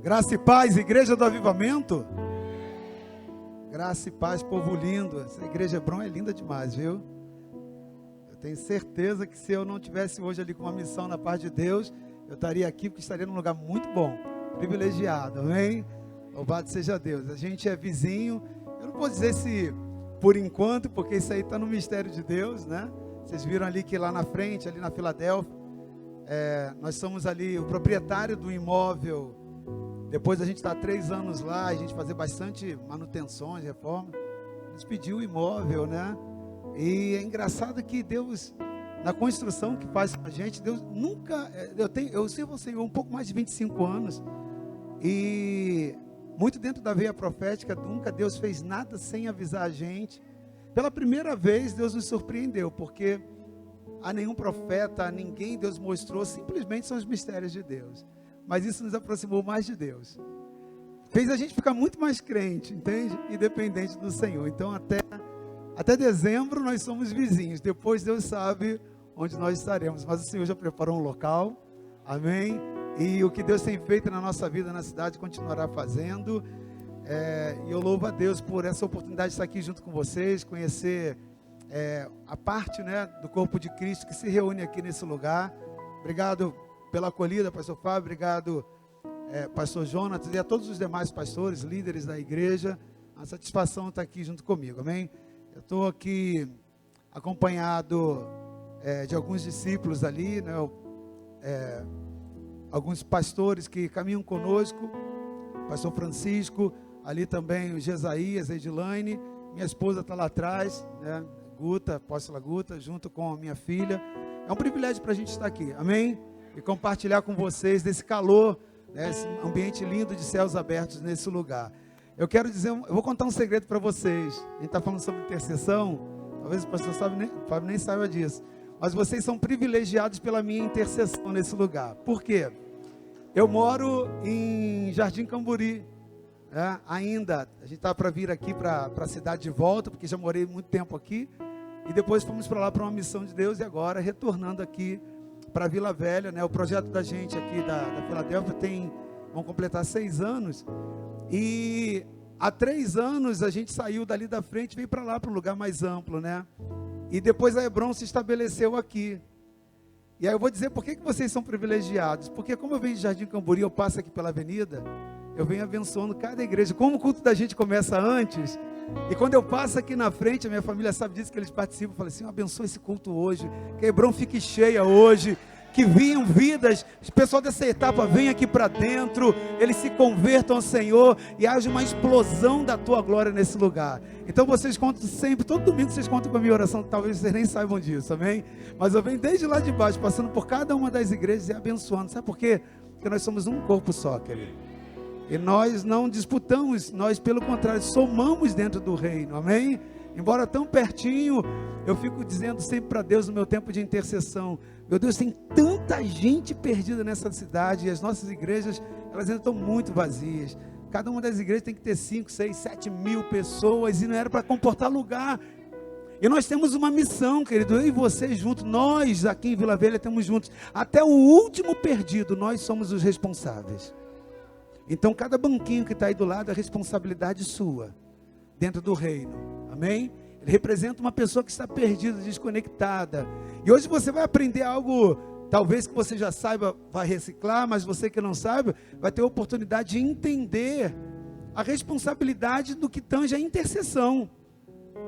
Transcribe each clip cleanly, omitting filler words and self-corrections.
Graça e paz, Igreja do Avivamento. Graça e paz, povo lindo. Essa Igreja Hebron é linda demais, viu? Eu tenho certeza que se eu não tivesse hoje ali com uma missão na parte de Deus, eu estaria aqui porque estaria num lugar muito bom, privilegiado, amém? Louvado seja Deus. A gente é vizinho, eu não vou dizer se por enquanto, porque isso aí está no mistério de Deus, né? Vocês viram ali que lá na frente, ali na Filadélfia, nós somos ali o proprietário do imóvel. Depois a gente está há 3 anos lá, a gente fazer bastante manutenções, reforma. A gente pediu o imóvel, né? E é engraçado que Deus, na construção que faz com a gente, Deus nunca... Eu sirvo ao Senhor um pouco mais de 25 anos. E muito dentro da veia profética, nunca Deus fez nada sem avisar a gente. Pela primeira vez, Deus nos surpreendeu, porque a nenhum profeta, a ninguém Deus mostrou, simplesmente são os mistérios de Deus. Mas isso nos aproximou mais de Deus. Fez a gente ficar muito mais crente, entende? E dependente do Senhor. Então até dezembro nós somos vizinhos. Depois Deus sabe onde nós estaremos. Mas o Senhor já preparou um local. Amém? E o que Deus tem feito na nossa vida, na cidade, continuará fazendo. E eu louvo a Deus por essa oportunidade de estar aqui junto com vocês, conhecer a parte, né, do corpo de Cristo que se reúne aqui nesse lugar. Obrigado pela acolhida, pastor Fábio, obrigado, pastor Jonas, e a todos os demais pastores, líderes da igreja. A satisfação está aqui junto comigo, amém? Eu estou aqui acompanhado de alguns discípulos ali, né, alguns pastores que caminham conosco, pastor Francisco, ali também o Jesaías, a Edilane, minha esposa está lá atrás, né, Guta, apóstola Guta, junto com a minha filha. É um privilégio para a gente estar aqui, amém? E compartilhar com vocês desse calor, né, esse ambiente lindo de céus abertos nesse lugar. Eu quero dizer, eu vou contar um segredo para vocês. A gente está falando sobre intercessão, talvez o pastor Fábio nem saiba disso, mas vocês são privilegiados pela minha intercessão nesse lugar. Por quê? Eu moro em Jardim Camburi, ainda, a gente está para vir aqui para a cidade de volta, porque já morei muito tempo aqui, e depois fomos para lá para uma missão de Deus, e agora retornando aqui para Vila Velha, né? O projeto da gente aqui da Filadélfia vão completar 6 anos, e há 3 anos a gente saiu dali da frente e veio para lá, para um lugar mais amplo, né? E depois a Hebron se estabeleceu aqui. E aí eu vou dizer por que vocês são privilegiados, porque como eu venho de Jardim Camburi, eu passo aqui pela avenida, eu venho abençoando cada igreja, como o culto da gente começa antes, e quando eu passo aqui na frente, a minha família sabe disso, que eles participam, eu falo assim, abençoa esse culto hoje, que a Hebron fique cheia hoje, que venham vidas, o pessoal dessa etapa venha aqui para dentro, eles se convertam ao Senhor, e haja uma explosão da tua glória nesse lugar. Então vocês contam sempre, todo domingo vocês contam com a minha oração, talvez vocês nem saibam disso, amém? Mas eu venho desde lá de baixo, passando por cada uma das igrejas e abençoando, sabe por quê? Porque nós somos um corpo só, querido. E nós não disputamos, nós pelo contrário, somamos dentro do reino, amém? Embora tão pertinho, eu fico dizendo sempre para Deus no meu tempo de intercessão, meu Deus, tem tanta gente perdida nessa cidade, e as nossas igrejas, elas ainda estão muito vazias. Cada uma das igrejas tem que ter 5, 6, 7 mil pessoas, e não era para comportar lugar. E nós temos uma missão, querido, eu e você juntos, nós aqui em Vila Velha estamos juntos, até o último perdido, nós somos os responsáveis. Então cada banquinho que está aí do lado é responsabilidade sua, dentro do reino, amém? Ele representa uma pessoa que está perdida, desconectada, e hoje você vai aprender algo, talvez que você já saiba, vai reciclar, mas você que não sabe, vai ter a oportunidade de entender a responsabilidade do que tange a intercessão,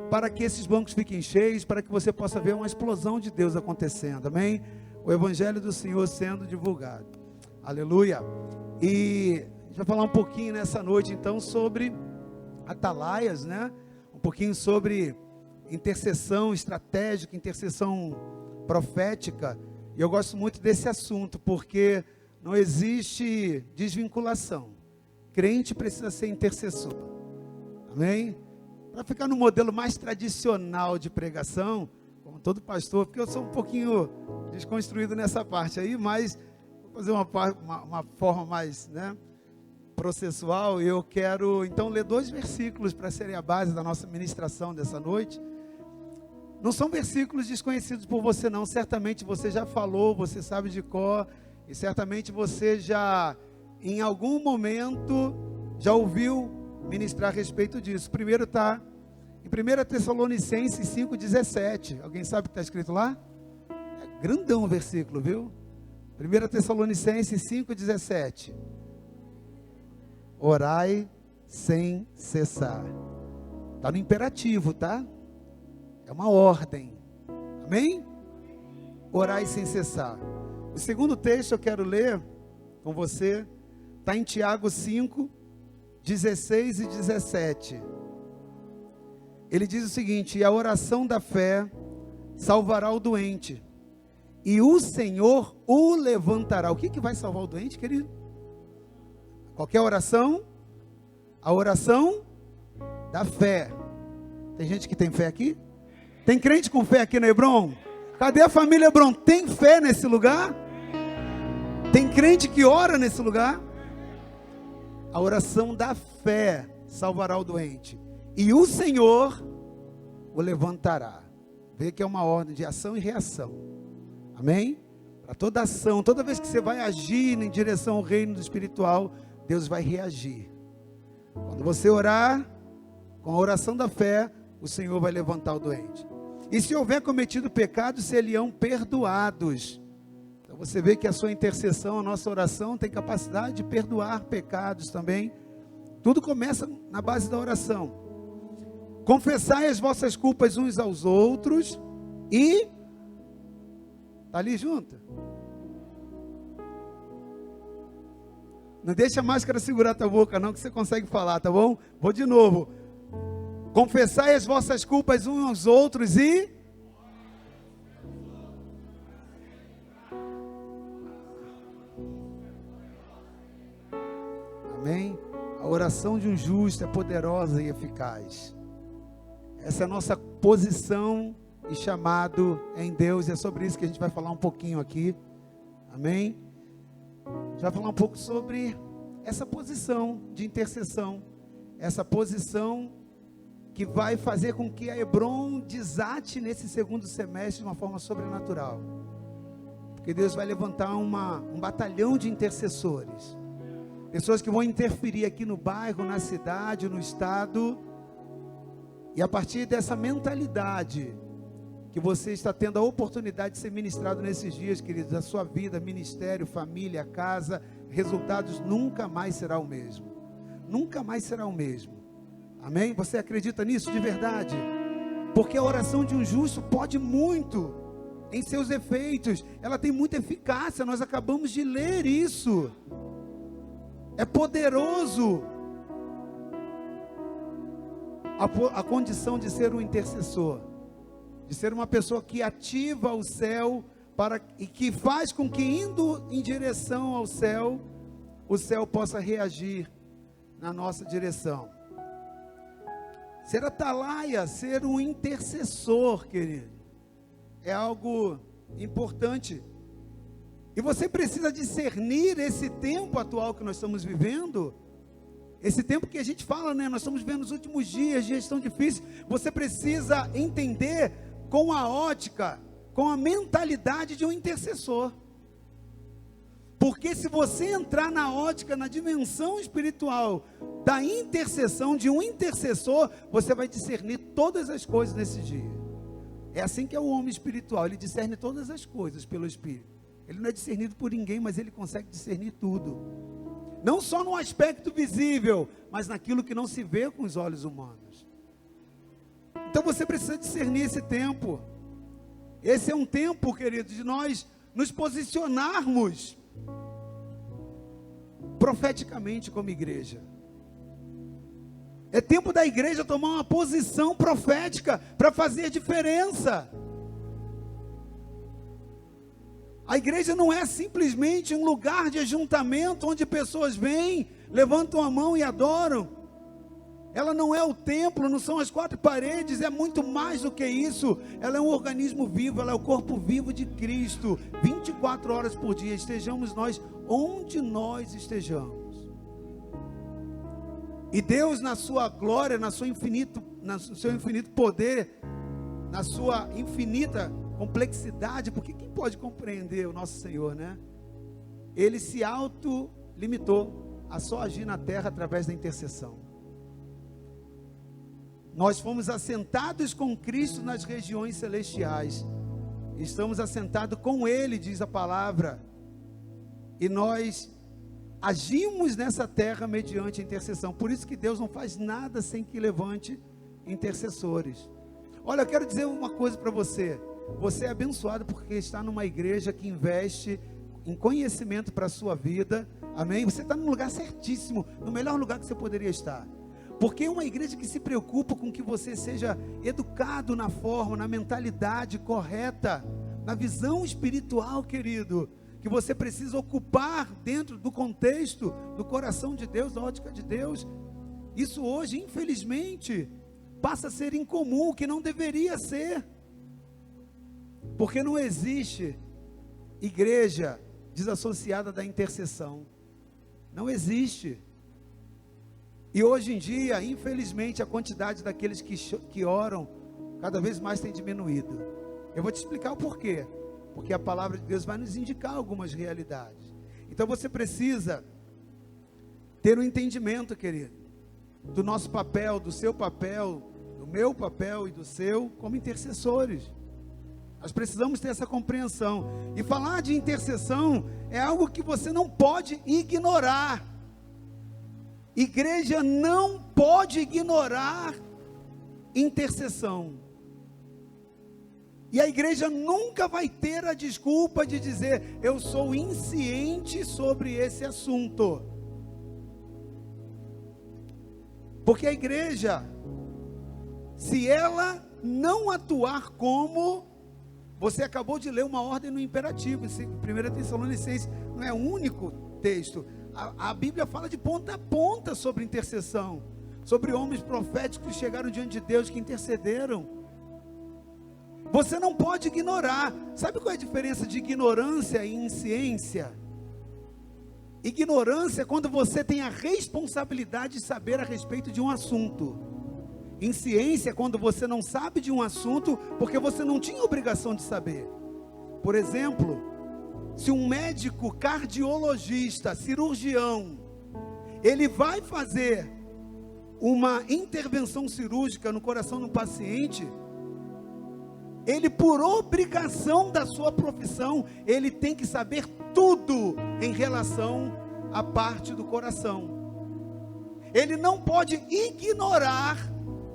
para que esses bancos fiquem cheios, para que você possa ver uma explosão de Deus acontecendo, amém? O Evangelho do Senhor sendo divulgado, aleluia. E a gente vai falar um pouquinho nessa noite, então, sobre atalaias, né? Um pouquinho sobre intercessão estratégica, intercessão profética. E eu gosto muito desse assunto, porque não existe desvinculação. Crente precisa ser intercessor, amém? Para ficar no modelo mais tradicional de pregação, como todo pastor, porque eu sou um pouquinho desconstruído nessa parte aí, mas vou fazer uma forma mais, né, processual. Eu quero então ler 2 versículos para serem a base da nossa ministração dessa noite. Não são versículos desconhecidos por você não, certamente você já falou, você sabe de cor, e certamente você já em algum momento já ouviu ministrar a respeito disso. Primeiro está em 1 Tessalonicenses 5,17. Alguém sabe o que está escrito lá? É grandão o versículo, viu? 1 Tessalonicenses 5,17. Orai sem cessar. Está no imperativo, tá? É uma ordem. Amém? Orai sem cessar. O segundo texto eu quero ler com você, está em Tiago 5, 16 e 17. Ele diz o seguinte: e a oração da fé salvará o doente, e o Senhor o levantará. O que vai salvar o doente, querido? Qualquer oração? A oração da fé. Tem gente que tem fé aqui? Tem crente com fé aqui no Hebron? Cadê a família Hebron? Tem fé nesse lugar? Tem crente que ora nesse lugar? A oração da fé salvará o doente, e o Senhor o levantará. Vê que é uma ordem de ação e reação. Amém? Para toda ação, toda vez que você vai agir em direção ao reino do espiritual, Deus vai reagir. Quando você orar com a oração da fé, o Senhor vai levantar o doente. E se houver cometido pecado, serão perdoados. Então você vê que a sua intercessão, a nossa oração tem capacidade de perdoar pecados também. Tudo começa na base da oração. Confessai as vossas culpas uns aos outros e... Está ali junto? Não deixa a máscara segurar a tua boca não, que você consegue falar, tá bom? Vou de novo. Confessai as vossas culpas uns aos outros e... Amém? A oração de um justo é poderosa e eficaz. Essa é a nossa posição e chamado em Deus. E é sobre isso que a gente vai falar um pouquinho aqui. Amém? A gente vai falar um pouco sobre essa posição de intercessão. Essa posição que vai fazer com que a Hebron desate nesse segundo semestre de uma forma sobrenatural. Porque Deus vai levantar um batalhão de intercessores. Pessoas que vão interferir aqui no bairro, na cidade, no estado. E a partir dessa mentalidade que você está tendo a oportunidade de ser ministrado nesses dias, queridos, a sua vida, ministério, família, casa, resultados nunca mais será o mesmo. Nunca mais será o mesmo. Amém? Você acredita nisso de verdade? Porque a oração de um justo pode muito em seus efeitos. Ela tem muita eficácia. Nós acabamos de ler isso. É poderoso. A condição de ser um intercessor, de ser uma pessoa que ativa o céu e que faz com que, indo em direção ao céu, o céu possa reagir na nossa direção. Ser atalaia, ser um intercessor, querido, é algo importante. E você precisa discernir esse tempo atual que nós estamos vivendo. Esse tempo que a gente fala, né? Nós estamos vivendo os últimos dias tão difíceis. Você precisa entender com a ótica, com a mentalidade de um intercessor. Porque se você entrar na ótica, na dimensão espiritual da intercessão de um intercessor, você vai discernir todas as coisas nesse dia. É assim que é o homem espiritual, ele discerne todas as coisas pelo Espírito. Ele não é discernido por ninguém, mas ele consegue discernir tudo. Não só no aspecto visível, mas naquilo que não se vê com os olhos humanos. Então você precisa discernir esse tempo. Esse é um tempo, querido, de nós nos posicionarmos profeticamente como igreja. É tempo da igreja tomar uma posição profética para fazer diferença. A igreja não é simplesmente um lugar de ajuntamento onde pessoas vêm, levantam a mão e adoram. Ela não é o templo, não são as quatro paredes, é muito mais do que isso. Ela é um organismo vivo, ela é o corpo vivo de Cristo, 24 horas por dia, estejamos nós onde nós estejamos. E Deus, na sua glória, no seu infinito poder, na sua infinita complexidade, porque quem pode compreender o nosso Senhor, né? Ele se limitou a só agir na terra através da intercessão. Nós fomos assentados com Cristo nas regiões celestiais. Estamos assentados com Ele, diz a palavra. E nós agimos nessa terra mediante a intercessão. Por isso que Deus não faz nada sem que levante intercessores. Olha, eu quero dizer uma coisa para você. Você é abençoado porque está numa igreja que investe em conhecimento para a sua vida. Amém? Você está no lugar certíssimo, no melhor lugar que você poderia estar. Porque é uma igreja que se preocupa com que você seja educado na forma, na mentalidade correta, na visão espiritual, querido, que você precisa ocupar dentro do contexto, do coração de Deus, da ótica de Deus. Isso hoje, infelizmente, passa a ser incomum, que não deveria ser. Porque não existe igreja desassociada da intercessão. Não existe. E hoje em dia, infelizmente, a quantidade daqueles que oram cada vez mais tem diminuído. Eu vou te explicar o porquê. Porque a palavra de Deus vai nos indicar algumas realidades. Então você precisa ter um entendimento, querido, do nosso papel, do seu papel, do meu papel e do seu como intercessores. Nós precisamos ter essa compreensão. E falar de intercessão é algo que você não pode ignorar. Igreja não pode ignorar intercessão. E a igreja nunca vai ter a desculpa de dizer: eu sou insciente sobre esse assunto. Porque a igreja, se ela não atuar como, você acabou de ler uma ordem no imperativo, 1 Tessalonicenses não é o único texto. A Bíblia fala de ponta a ponta sobre intercessão, sobre homens proféticos que chegaram diante de Deus, que intercederam. Você não pode ignorar. Sabe qual é a diferença de ignorância e insciência? Ignorância é quando você tem a responsabilidade de saber a respeito de um assunto. Insciência é quando você não sabe de um assunto porque você não tinha obrigação de saber. Por exemplo, se um médico cardiologista, cirurgião, ele vai fazer uma intervenção cirúrgica no coração do paciente, ele, por obrigação da sua profissão, ele tem que saber tudo em relação à parte do coração. Ele não pode ignorar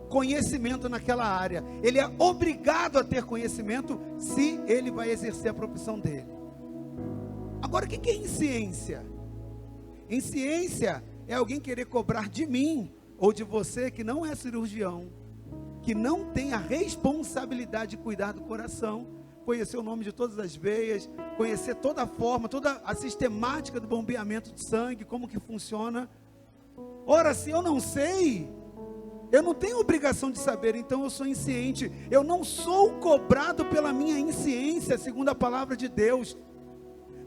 conhecimento naquela área. Ele é obrigado a ter conhecimento se ele vai exercer a profissão dele. Agora, o que é insciência? Insciência é alguém querer cobrar de mim ou de você que não é cirurgião, que não tem a responsabilidade de cuidar do coração, conhecer o nome de todas as veias, conhecer toda a forma, toda a sistemática do bombeamento de sangue, como que funciona. Ora, se eu não sei, eu não tenho obrigação de saber, então eu sou insciente. Eu não sou cobrado pela minha insciência, segundo a palavra de Deus.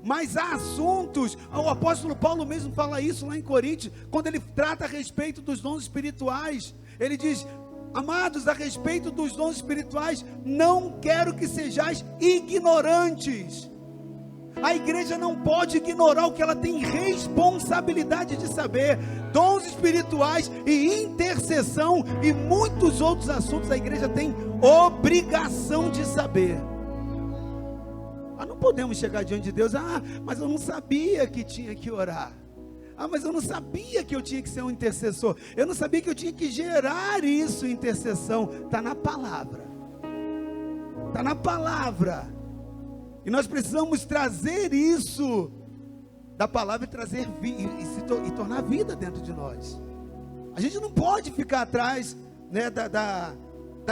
Mas há assuntos, o apóstolo Paulo mesmo fala isso lá em Coríntios, quando ele trata a respeito dos dons espirituais. Ele diz: amados, a respeito dos dons espirituais, não quero que sejais ignorantes. A igreja não pode ignorar o que ela tem responsabilidade de saber. Dons espirituais e intercessão e muitos outros assuntos a igreja tem obrigação de saber. Nós não podemos chegar diante de Deus: mas eu não sabia que tinha que orar. Mas eu não sabia que eu tinha que ser um intercessor. Eu não sabia que eu tinha que gerar isso, intercessão. Está na palavra. Está na palavra. E nós precisamos trazer isso da palavra e trazer e tornar vida dentro de nós. A gente não pode ficar atrás, né, da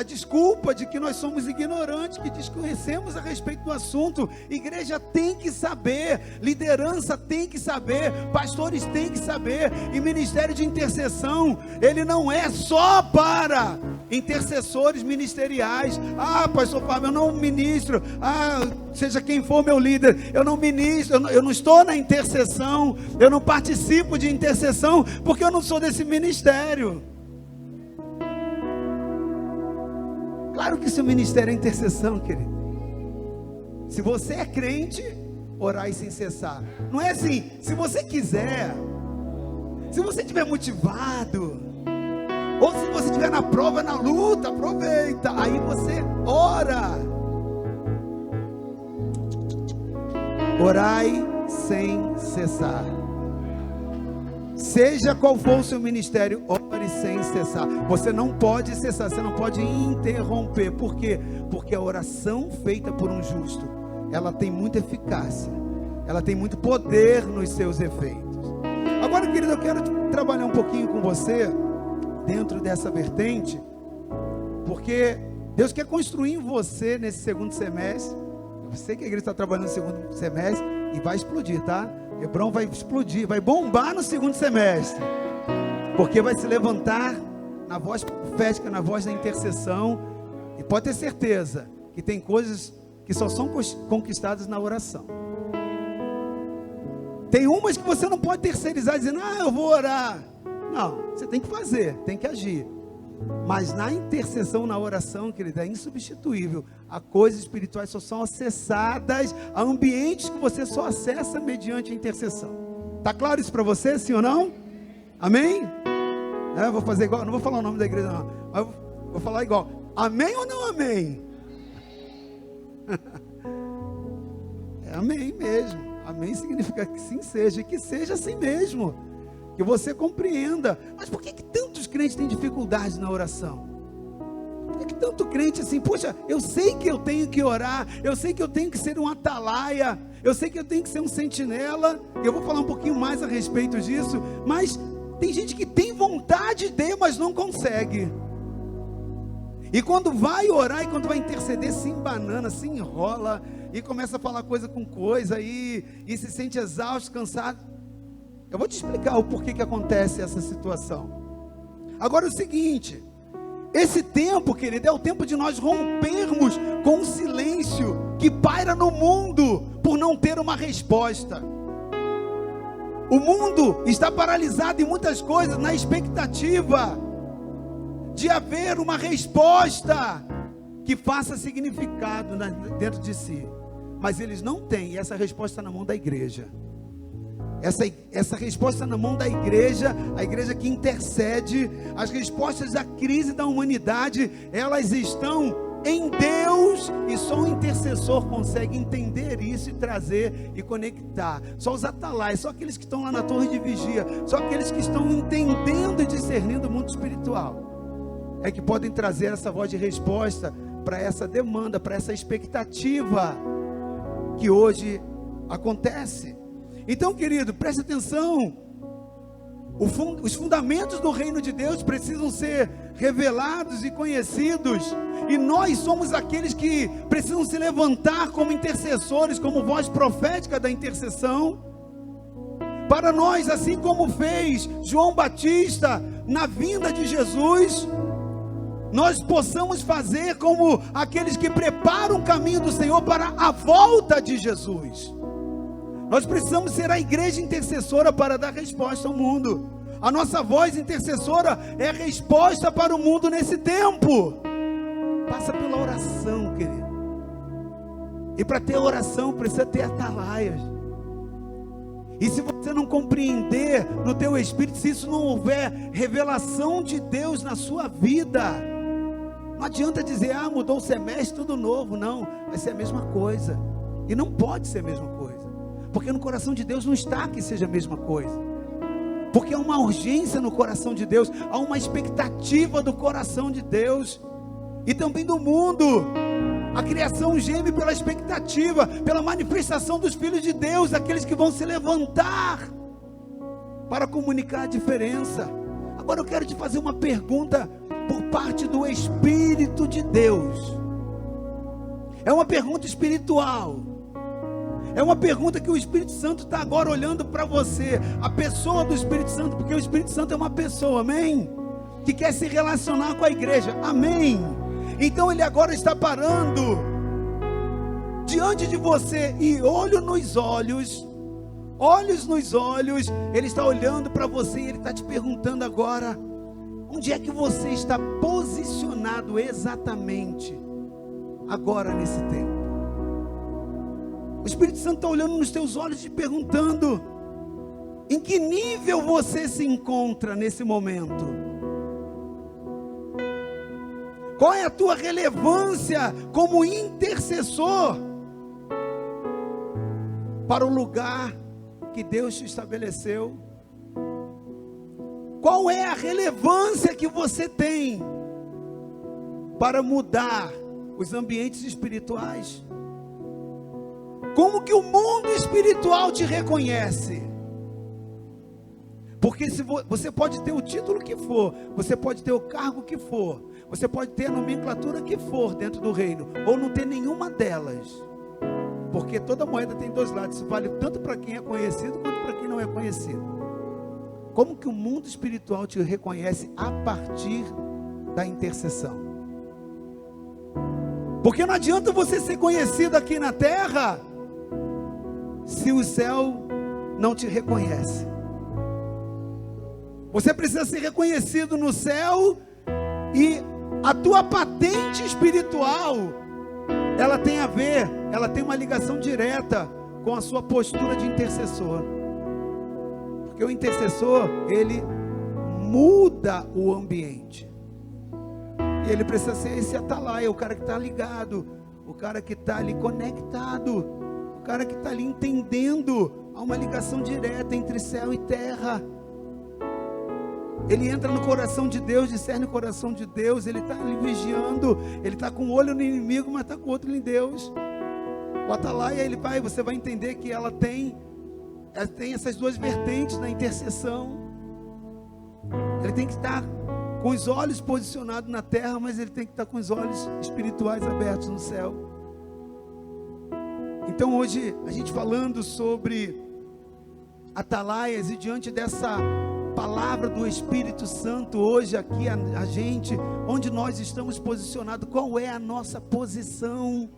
desculpa de que nós somos ignorantes, que desconhecemos a respeito do assunto. Igreja tem que saber, liderança tem que saber, pastores têm que saber. E ministério de intercessão, ele não é só para intercessores ministeriais. Pastor Fábio, eu não ministro. Seja quem for meu líder, eu não ministro, eu não estou na intercessão, eu não participo de intercessão, porque eu não sou desse ministério. Claro que seu ministério é intercessão, querido. Se você é crente, orai sem cessar. Não é assim, se você quiser, se você estiver motivado, ou se você estiver na prova, na luta, aproveita, aí você ora. Orai sem cessar. Seja qual for o seu ministério, ore sem cessar. Você não pode cessar, você não pode interromper. Por quê? Porque a oração feita por um justo, ela tem muita eficácia, ela tem muito poder nos seus efeitos. Agora, querido, eu quero trabalhar um pouquinho com você dentro dessa vertente, porque Deus quer construir em você nesse segundo semestre. Eu sei que a igreja está trabalhando no segundo semestre e vai explodir, tá? Hebron vai explodir, vai bombar no segundo semestre, porque vai se levantar na voz profética, na voz da intercessão, e pode ter certeza que tem coisas que só são conquistadas na oração. Tem umas que você não pode terceirizar dizendo, eu vou orar. Não, você tem que fazer, tem que agir. Mas na intercessão, na oração, querida, é insubstituível. As coisas espirituais só são acessadas a ambientes que você só acessa mediante a intercessão. Está claro isso para você, sim ou não? Amém? Eu vou fazer igual, não vou falar o nome da igreja não, mas vou falar igual. Amém ou não amém? É amém mesmo. Amém significa que sim seja, e que seja assim mesmo, que você compreenda. Mas por que tantos crentes têm dificuldade na oração? Por que tanto crente assim, poxa, eu sei que eu tenho que orar, eu sei que eu tenho que ser um atalaia, eu sei que eu tenho que ser um sentinela, eu vou falar um pouquinho mais a respeito disso, mas tem gente que tem vontade de, mas não consegue. E quando vai orar e quando vai interceder, se embanana, se enrola, e começa a falar coisa com coisa, e se sente exausto, cansado. Eu vou te explicar o porquê que acontece essa situação. Agora é o seguinte, esse tempo, querido, é o tempo de nós rompermos com o silêncio que paira no mundo, por não ter uma resposta. O mundo está paralisado em muitas coisas, na expectativa de haver uma resposta que faça significado dentro de si, mas eles não têm, e essa resposta está na mão da igreja. Essa resposta na mão da igreja, a igreja que intercede. As respostas da crise da humanidade, elas estão em Deus, e só o intercessor consegue entender isso e trazer e conectar. Só os atalaias, só aqueles que estão lá na torre de vigia, só aqueles que estão entendendo e discernindo o mundo espiritual, é que podem trazer essa voz de resposta para essa demanda, para essa expectativa que hoje acontece. Então, querido, preste atenção. Os fundamentos do reino de Deus precisam ser revelados e conhecidos, e nós somos aqueles que precisam se levantar como intercessores, como voz profética da intercessão, para nós, assim como fez João Batista na vinda de Jesus, nós possamos fazer como aqueles que preparam o caminho do Senhor para a volta de Jesus. Nós precisamos ser a igreja intercessora para dar resposta ao mundo. A nossa voz intercessora é a resposta para o mundo nesse tempo. Passa pela oração, querido. E para ter oração precisa ter atalaias. E se você não compreender no teu espírito, se isso não houver revelação de Deus na sua vida, não adianta dizer, mudou o semestre, tudo novo. Não, vai ser a mesma coisa. E não pode ser a mesma coisa, porque no coração de Deus não está que seja a mesma coisa, porque há uma urgência no coração de Deus, há uma expectativa do coração de Deus, e também do mundo. A criação geme pela expectativa, pela manifestação dos filhos de Deus, aqueles que vão se levantar para comunicar a diferença. Agora eu quero te fazer uma pergunta por parte do Espírito de Deus. É uma pergunta espiritual. É uma pergunta que o Espírito Santo está agora olhando para você, a pessoa do Espírito Santo, porque o Espírito Santo é uma pessoa, amém? Que quer se relacionar com a igreja, amém? Então ele agora está parando diante de você e olhos nos olhos, ele está olhando para você e ele está te perguntando agora, onde é que você está posicionado exatamente agora nesse tempo? O Espírito Santo está olhando nos teus olhos e te perguntando: em que nível você se encontra nesse momento? Qual é a tua relevância como intercessor para o lugar que Deus te estabeleceu? Qual é a relevância que você tem para mudar os ambientes espirituais? Como que o mundo espiritual te reconhece? Porque se você pode ter o título que for, você pode ter o cargo que for, você pode ter a nomenclatura que for dentro do reino, ou não ter nenhuma delas. Porque toda moeda tem dois lados, isso vale tanto para quem é conhecido quanto para quem não é conhecido. Como que o mundo espiritual te reconhece a partir da intercessão? Porque não adianta você ser conhecido aqui na terra se o céu não te reconhece. Você precisa ser reconhecido no céu, e a tua patente espiritual, ela tem uma ligação direta com a sua postura de intercessor. Porque o intercessor, ele muda o ambiente. E ele precisa ser esse atalaia, o cara que está ligado, o cara que está ali conectado, o cara que está ali entendendo. Há uma ligação direta entre céu e terra. Ele entra no coração de Deus, discerne o coração de Deus. Ele está ali vigiando, ele está com o olho no inimigo, mas está com o outro em Deus. O atalaia, você vai entender que ela tem essas duas vertentes na intercessão. Ele tem que estar com os olhos posicionados na terra, mas ele tem que estar com os olhos espirituais abertos no céu. Então hoje, a gente falando sobre atalaias, e diante dessa palavra do Espírito Santo, hoje aqui a gente, onde nós estamos posicionados, qual é a nossa posição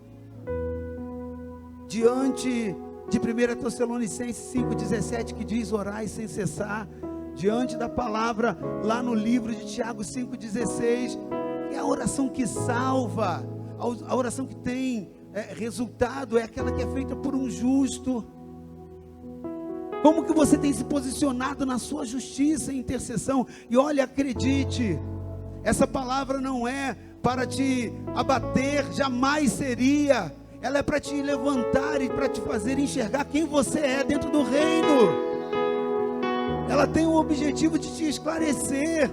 diante de 1 Tessalonicenses 5,17, que diz: orai sem cessar, diante da palavra lá no livro de Tiago 5,16, que é a oração que salva, a oração que tem resultado, é aquela que é feita por um justo. Como que você tem se posicionado na sua justiça e intercessão? E olha, acredite, essa palavra não é para te abater, jamais seria. Ela é para te levantar e para te fazer enxergar quem você é dentro do reino. Ela tem o objetivo de te esclarecer.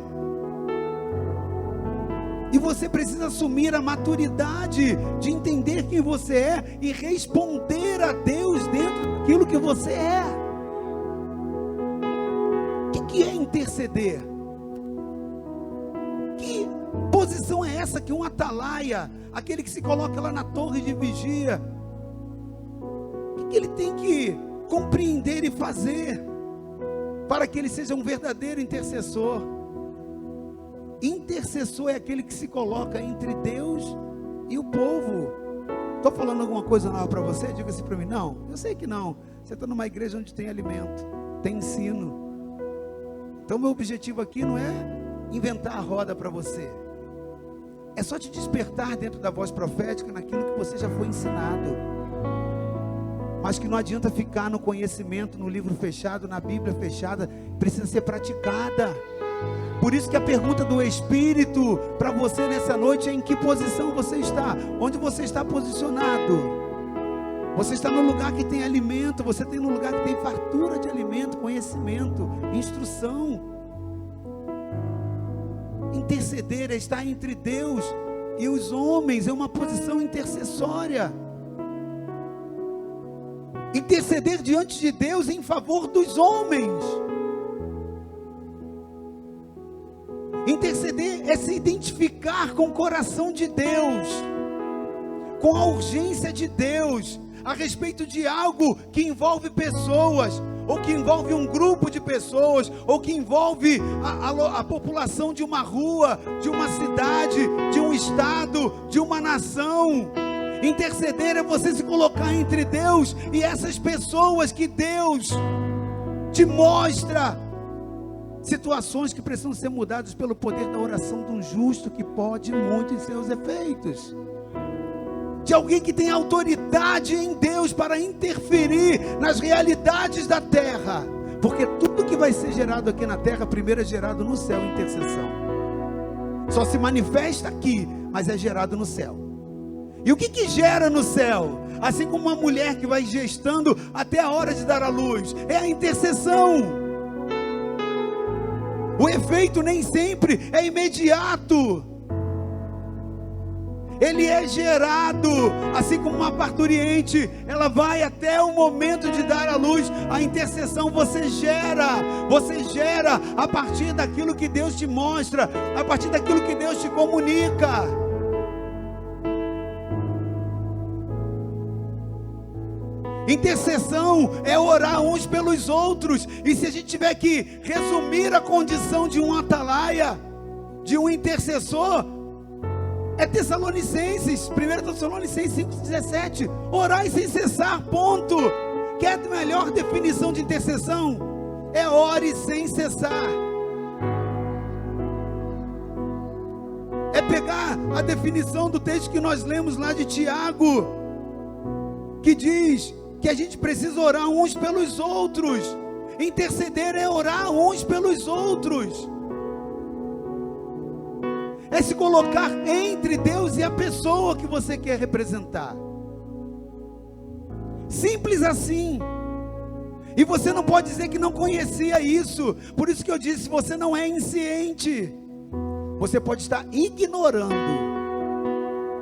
E você precisa assumir a maturidade de entender quem você é e responder a Deus dentro daquilo que você é. O que é interceder? Que posição é essa que um atalaia, aquele que se coloca lá na torre de vigia, o que ele tem que compreender e fazer para que ele seja um verdadeiro intercessor? Intercessor é aquele que se coloca entre Deus e o povo. Estou falando alguma coisa nova para você? Diga assim para mim: não, eu sei que não. Você está numa igreja onde tem alimento, tem ensino. Então meu objetivo aqui não é inventar a roda para você, é só te despertar dentro da voz profética naquilo que você já foi ensinado. Mas que não adianta ficar no conhecimento, no livro fechado, na Bíblia fechada, precisa ser praticada. Por isso que a pergunta do Espírito para você nessa noite é: em que posição você está? Onde você está posicionado? Você está no lugar que tem alimento, você tem no lugar que tem fartura de alimento, conhecimento, instrução. Interceder é estar entre Deus e os homens, é uma posição intercessória. Interceder diante de Deus em favor dos homens. Interceder é se identificar com o coração de Deus, com a urgência de Deus, a respeito de algo que envolve pessoas, ou que envolve um grupo de pessoas, ou que envolve a população de uma rua, de uma cidade, de um estado, de uma nação. Interceder é você se colocar entre Deus e essas pessoas que Deus te mostra situações que precisam ser mudadas pelo poder da oração de um justo que pode muito em seus efeitos. de alguém que tem autoridade em Deus para interferir nas realidades da terra, porque tudo que vai ser gerado aqui na terra, primeiro é gerado no céu, intercessão. Só se manifesta aqui, mas é gerado no céu. E o que gera no céu? Assim como uma mulher que vai gestando até a hora de dar à luz, é a intercessão. O efeito nem sempre é imediato. Ele é gerado, assim como uma parturiente, ela vai até o momento de dar à luz. A intercessão você gera a partir daquilo que Deus te mostra, a partir daquilo que Deus te comunica. Intercessão é orar uns pelos outros. E se a gente tiver que resumir a condição de um atalaia, de um intercessor, é Tessalonicenses, 1 Tessalonicenses 5,17, orai sem cessar, ponto. Quer a melhor definição de intercessão? É ore sem cessar. É pegar a definição do texto que nós lemos lá de Tiago, que diz que a gente precisa orar uns pelos outros. Interceder é orar uns pelos outros. É se colocar entre Deus e a pessoa que você quer representar. Simples assim. E você não pode dizer que não conhecia isso. Por isso que eu disse, você não é insciente. Você pode estar ignorando.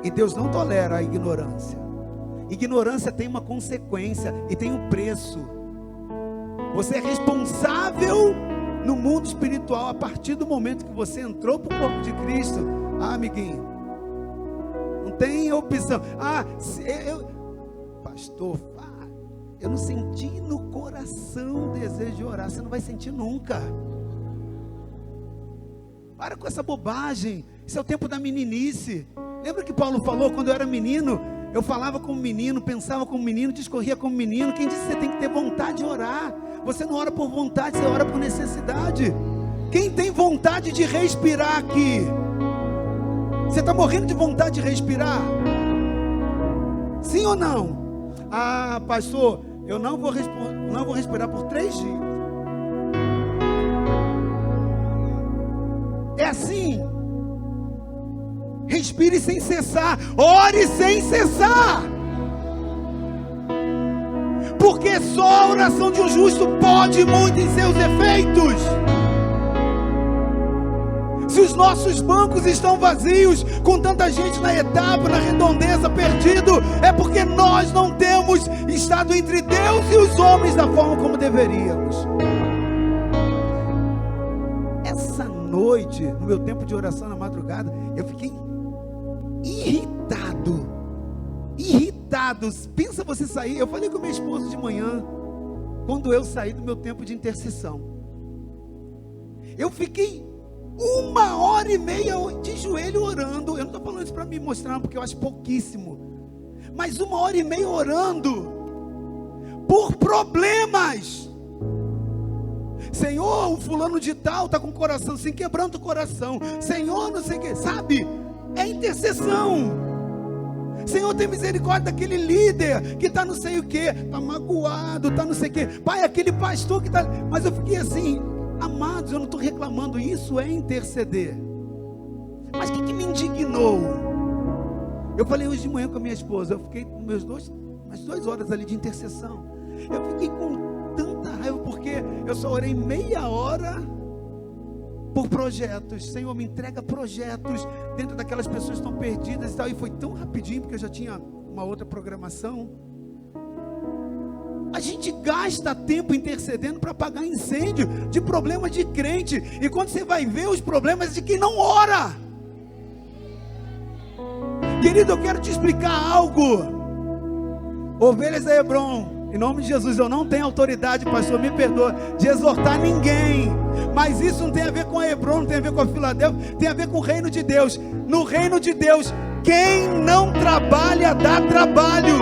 E Deus não tolera a ignorância. Ignorância tem uma consequência e tem um preço. Você é responsável no mundo espiritual a partir do momento que você entrou para o corpo de Cristo. Amiguinho, não tem opção. Pastor, eu não senti no coração o desejo de orar. Você não vai sentir nunca. Para com essa bobagem. Isso é o tempo da meninice. Lembra que Paulo falou, quando eu era menino, eu falava como menino, pensava como menino, discorria como menino. Quem disse que você tem que ter vontade de orar? Você não ora por vontade, você ora por necessidade. Quem tem vontade de respirar aqui? Você está morrendo de vontade de respirar? Sim ou não? Pastor, eu não vou respirar por 3 dias. É assim. Respire sem cessar, ore sem cessar. Porque só a oração de um justo pode muito em seus efeitos. Se os nossos bancos estão vazios, com tanta gente na etapa, na redondeza, perdido, é porque nós não temos estado entre Deus e os homens da forma como deveríamos. Essa noite, no meu tempo de oração na madrugada, eu fiquei irritado. Pensa você sair. Eu falei com meu esposo de manhã, quando eu saí do meu tempo de intercessão, eu fiquei 1h30 de joelho orando. Eu não estou falando isso para me mostrar, porque eu acho pouquíssimo, mas 1h30 orando por problemas. Senhor, o fulano de tal está com o coração assim, quebrando o coração. Senhor, não sei o que, sabe? É intercessão. Senhor, tem misericórdia daquele líder que está não sei o que, está magoado, está não sei o que. Pai, aquele pastor que está... Mas eu fiquei assim, amados, eu não estou reclamando, isso é interceder. Mas o que me indignou? Eu falei hoje de manhã com a minha esposa, eu fiquei com umas 2 horas ali de intercessão. Eu fiquei com tanta raiva, porque eu só orei meia hora por projetos. Senhor, me entrega projetos dentro daquelas pessoas que estão perdidas e tal. E foi tão rapidinho, porque eu já tinha uma outra programação. A gente gasta tempo intercedendo para apagar incêndio de problemas de crente, e quando você vai ver os problemas de quem não ora. Querido, eu quero te explicar algo. Ovelhas da Hebron, em nome de Jesus, eu não tenho autoridade, pastor, me perdoa, de exortar ninguém. Mas isso não tem a ver com a Hebron, não tem a ver com a Filadélfia, tem a ver com o reino de Deus. No reino de Deus, quem não trabalha, dá trabalho.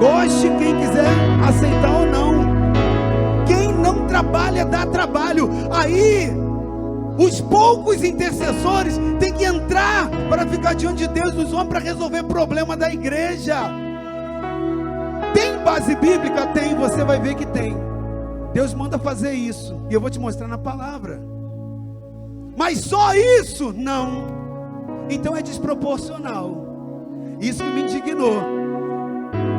Goste quem quiser aceitar ou não. Quem não trabalha, dá trabalho. Aí, Os poucos intercessores têm que entrar para ficar diante de Deus e dos homens para resolver problema da igreja. Tem base bíblica? Tem, você vai ver que tem. Deus manda fazer isso, e eu vou te mostrar na palavra. Mas só isso? Não. Então é desproporcional. Isso que me indignou.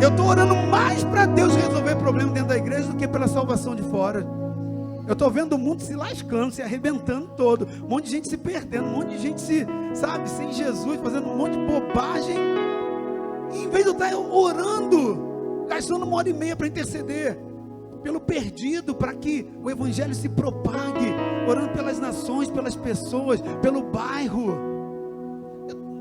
Eu estou orando mais para Deus resolver problema dentro da igreja do que pela salvação de fora. Eu estou vendo o mundo se lascando, se arrebentando todo, um monte de gente se perdendo, um monte de gente sem Jesus, fazendo um monte de bobagem, e em vez de eu estar orando, gastando 1h30 para interceder pelo perdido, para que o evangelho se propague, orando pelas nações, pelas pessoas, pelo bairro.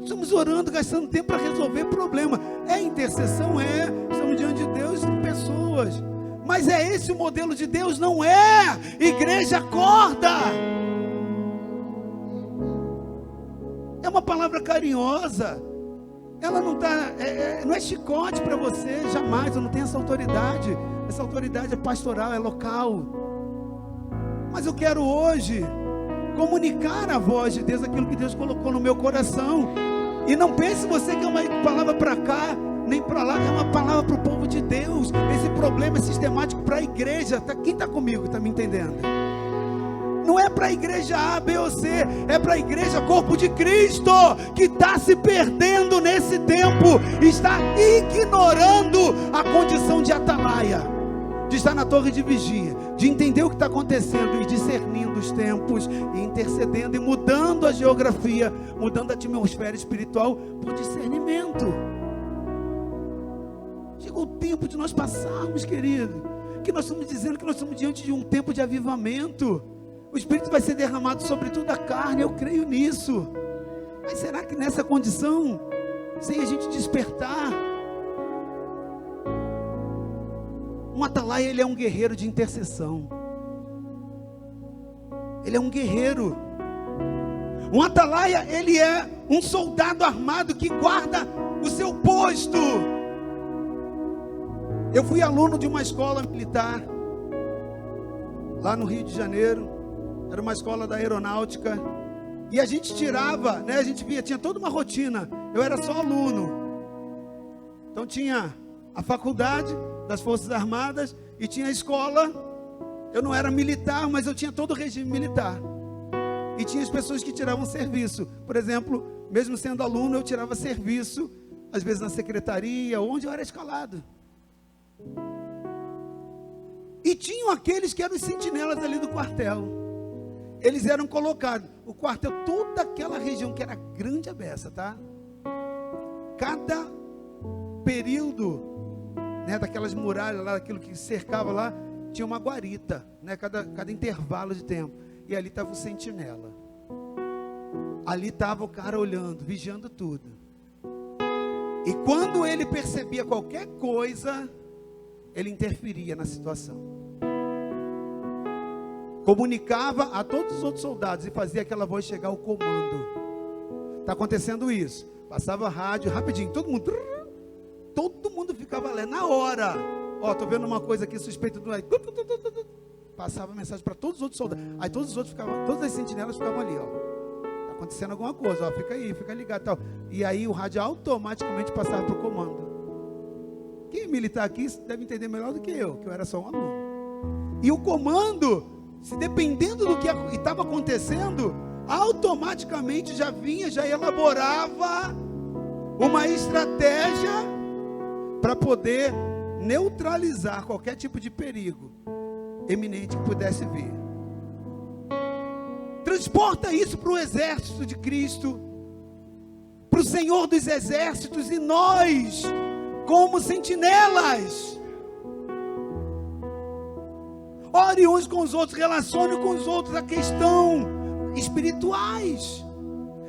Estamos orando, gastando tempo para resolver problema. É intercessão? É. Estamos diante de Deus e pessoas. Mas é esse o modelo de Deus? Não é. Igreja, acorda. É uma palavra carinhosa. Ela não está, não é chicote para você, jamais. Eu não tenho essa autoridade. Essa autoridade é pastoral, é local. Mas eu quero hoje comunicar a voz de Deus, aquilo que Deus colocou no meu coração. E não pense você que é uma palavra para cá, nem para lá, é uma palavra para o povo de Deus. Esse problema é sistemático para a igreja. Quem está comigo, está me entendendo? Não é para a igreja A, B ou C, é para a igreja corpo de Cristo, que está se perdendo nesse tempo, está ignorando a condição de atalaia, de estar na torre de vigia, de entender o que está acontecendo e discernindo os tempos, e intercedendo e mudando a geografia, mudando a atmosfera espiritual por discernimento. Chegou o tempo de nós passarmos, querido, que nós estamos dizendo que nós estamos diante de um tempo de avivamento. O Espírito vai ser derramado sobre toda a carne, eu creio nisso. Mas será que nessa condição, sem a gente despertar? Um atalaia, ele é um guerreiro de intercessão. Ele é um guerreiro. Um atalaia, ele é um soldado armado que guarda o seu posto. Eu fui aluno de uma escola militar, lá no Rio de Janeiro. Era uma escola da aeronáutica. E a gente tirava, né? A gente tinha toda uma rotina. Eu era só aluno. Então tinha a faculdade das Forças Armadas e tinha a escola. Eu não era militar, mas eu tinha todo o regime militar. E tinha as pessoas que tiravam serviço. Por exemplo, mesmo sendo aluno, eu tirava serviço, às vezes na secretaria, onde eu era escalado. E tinham aqueles que eram os sentinelas ali do quartel. Eles eram colocados, o quartel, toda aquela região que era grande a beça, tá? Cada período, né, daquelas muralhas lá, aquilo que cercava lá, tinha uma guarita, né, cada intervalo de tempo. E ali estava o sentinela. Ali estava o cara olhando, vigiando tudo. E quando ele percebia qualquer coisa, ele interferia na situação. Comunicava a todos os outros soldados e fazia aquela voz chegar ao comando. Está acontecendo isso. Passava rádio, rapidinho, todo mundo ficava lá, na hora. Ó, tô vendo uma coisa aqui suspeita do aí. Passava mensagem para todos os outros soldados. Aí todos os outros ficavam, todas as sentinelas ficavam ali, ó. Tá acontecendo alguma coisa, ó, fica aí, fica ligado, tal. E aí o rádio automaticamente passava para o comando. Quem é militar aqui deve entender melhor do que eu era só um aluno. E o comando, se dependendo do que estava acontecendo, automaticamente já elaborava uma estratégia para poder neutralizar qualquer tipo de perigo eminente que pudesse vir. Transporta isso para o exército de Cristo, para o Senhor dos exércitos, e nós, como sentinelas, ore uns com os outros, relacione com os outros a questão espirituais,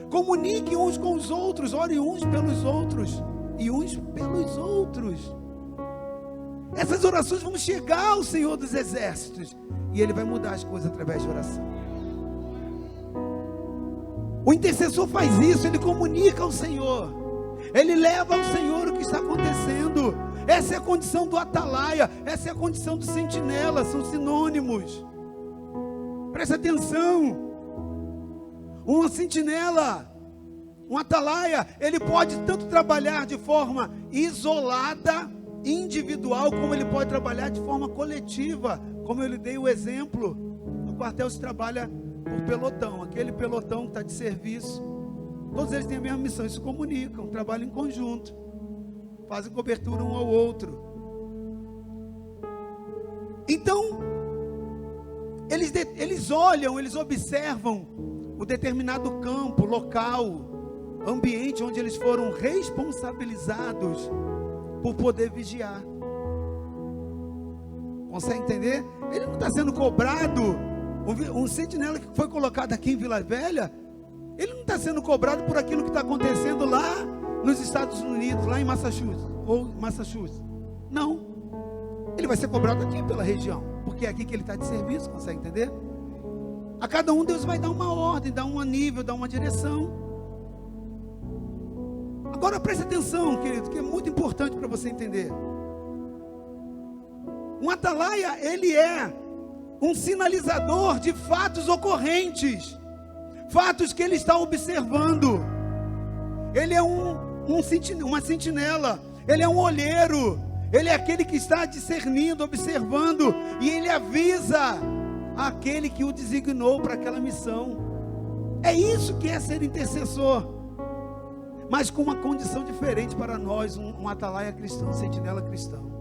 comunique uns com os outros, ore uns pelos outros e uns pelos outros. Essas orações vão chegar ao Senhor dos exércitos e Ele vai mudar as coisas através de oração. O intercessor faz isso, ele comunica ao Senhor, ele leva ao Senhor o que está acontecendo. Essa é a condição do atalaia, essa é a condição do sentinela, são sinônimos. Presta atenção. uma sentinela, um atalaia, ele pode tanto trabalhar de forma isolada, individual, como ele pode trabalhar de forma coletiva, como eu lhe dei o exemplo. No quartel se trabalha por pelotão, aquele pelotão que está de serviço, todos eles têm a mesma missão, eles se comunicam, trabalham em conjunto, fazem cobertura um ao outro. Então, eles olham, eles observam o determinado campo, local, ambiente onde eles foram responsabilizados por poder vigiar. Consegue entender? Ele não está sendo cobrado. Um sentinela que foi colocado aqui em Vila Velha, ele não está sendo cobrado por aquilo que está acontecendo lá nos Estados Unidos, lá em Massachusetts. Não. Ele vai ser cobrado aqui pela região, porque é aqui que ele está de serviço. Consegue entender? A cada um Deus vai dar uma ordem, dar um nível, dar uma direção. Agora preste atenção, querido, que é muito importante para você entender. Um atalaia, ele é um sinalizador de fatos ocorrentes, fatos que ele está observando. Ele é uma sentinela, ele é um olheiro, ele é aquele que está discernindo, observando, e ele avisa aquele que o designou para aquela missão. É isso que é ser intercessor, mas com uma condição diferente para nós, um atalaia cristão, um sentinela cristão.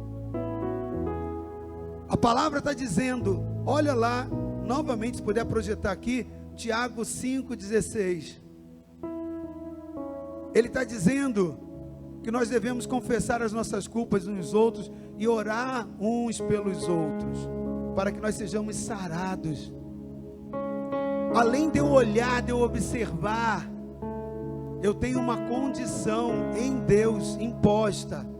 A palavra está dizendo, olha lá, novamente, se puder projetar aqui, Tiago 5,16. Ele está dizendo que nós devemos confessar as nossas culpas uns aos outros e orar uns pelos outros, para que nós sejamos sarados. Além de eu olhar, de eu observar, eu tenho uma condição em Deus imposta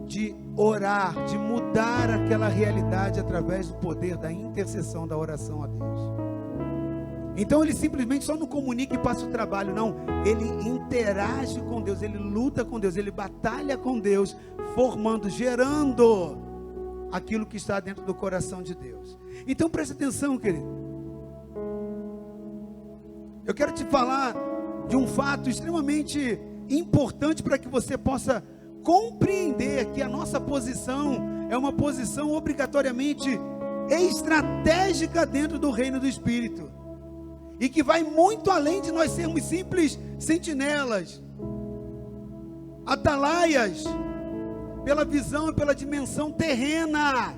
de orar, de mudar aquela realidade através do poder da intercessão, da oração a Deus. Então ele simplesmente só não comunica e passa o trabalho, não. Ele interage com Deus, ele luta com Deus, ele batalha com Deus, formando, gerando aquilo que está dentro do coração de Deus. Então preste atenção, querido. Eu quero te falar de um fato extremamente importante para que você possa compreender que a nossa posição é uma posição obrigatoriamente estratégica dentro do reino do Espírito, e que vai muito além de nós sermos simples sentinelas, atalaias, pela visão e pela dimensão terrena.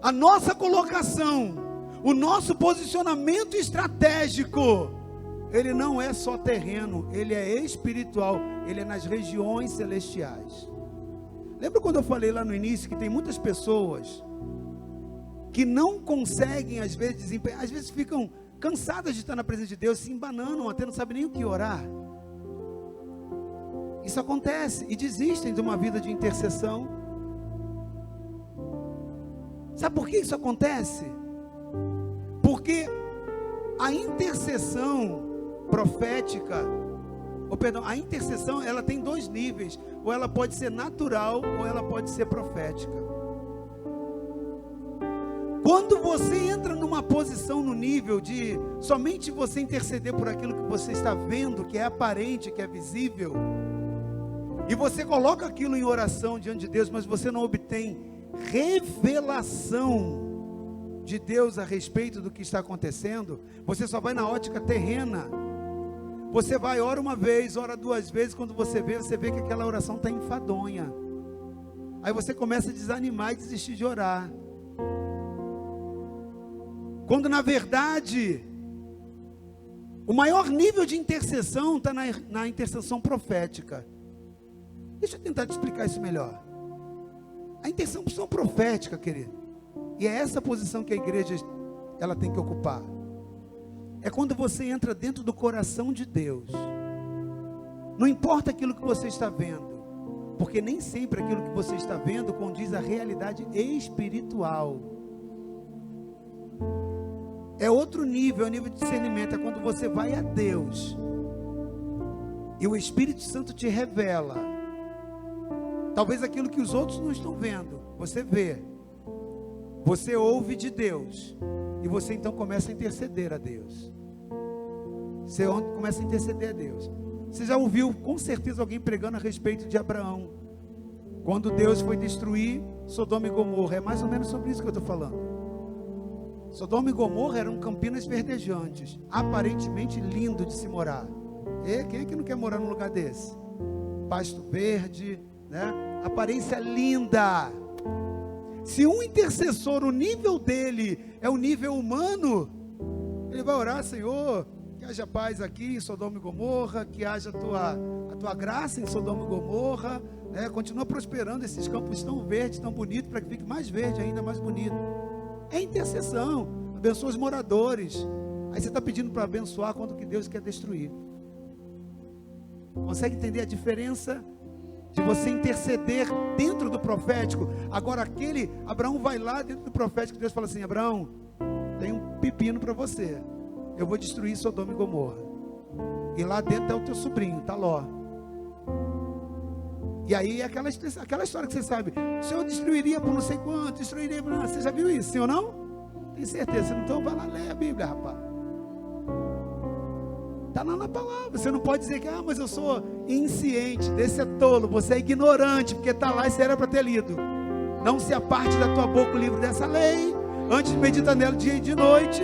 A nossa colocação, o nosso posicionamento estratégico, ele não é só terreno, ele é espiritual, ele é nas regiões celestiais. Lembra quando eu falei lá no início que tem muitas pessoas que não conseguem, às vezes ficam cansadas de estar na presença de Deus, se embananam, até não sabem nem o que orar. Isso acontece, e desistem de uma vida de intercessão. Sabe por que isso acontece? Porque a intercessão profética, a intercessão, ela tem dois níveis, ou ela pode ser natural, ou ela pode ser profética. Quando você entra numa posição, no nível de somente você interceder por aquilo que você está vendo, que é aparente, que é visível, e você coloca aquilo em oração diante de Deus, mas você não obtém revelação de Deus a respeito do que está acontecendo, você só vai na ótica terrena. Você vai, ora uma vez, ora duas vezes, quando você vê que aquela oração está enfadonha. Aí você começa a desanimar e desistir de orar. Quando na verdade, o maior nível de intercessão está na intercessão profética. Deixa eu tentar te explicar isso melhor. A intercessão profética, querido, e é essa posição que a igreja ela tem que ocupar. É quando você entra dentro do coração de Deus. Não importa aquilo que você está vendo, porque nem sempre aquilo que você está vendo condiz à realidade espiritual. É outro nível, é o nível de discernimento, é quando você vai a Deus e o Espírito Santo te revela, talvez aquilo que os outros não estão vendo, você vê. você ouve de Deus, e você então começa a interceder a Deus. Você começa a interceder a Deus. Você já ouviu com certeza alguém pregando a respeito de Abraão, quando Deus foi destruir Sodoma e Gomorra. É mais ou menos sobre isso que eu estou falando. Sodoma e Gomorra eram campinas verdejantes, aparentemente lindo de se morar. E quem é que não quer morar num lugar desse? Pasto verde, né? Aparência linda. Se um intercessor, o nível dele é o nível humano, ele vai orar: Senhor, que haja paz aqui em Sodoma e Gomorra, que haja a tua graça em Sodoma e Gomorra, né? Continua prosperando esses campos tão verdes, tão bonitos, para que fique mais verde ainda, mais bonito. É intercessão. Abençoa os moradores. Aí você está pedindo para abençoar quando que Deus quer destruir. Consegue entender a diferença de você interceder dentro do profético? Agora Abraão vai lá dentro do profético, Deus fala assim: Abraão, tem um pepino para você, eu vou destruir Sodoma e Gomorra, e lá dentro é o teu sobrinho, tá Ló. E aí é aquela história que você sabe: o Senhor destruiria por não sei quanto, destruiria por... Você já viu isso, sim ou não? Tem certeza? Então vai lá ler a Bíblia, rapaz. Está lá na palavra. Você não pode dizer que mas eu sou insciente, desse é tolo, você é ignorante, porque está lá e você era para ter lido. Não se aparte da tua boca o livro dessa lei, antes medita nela dia e de noite.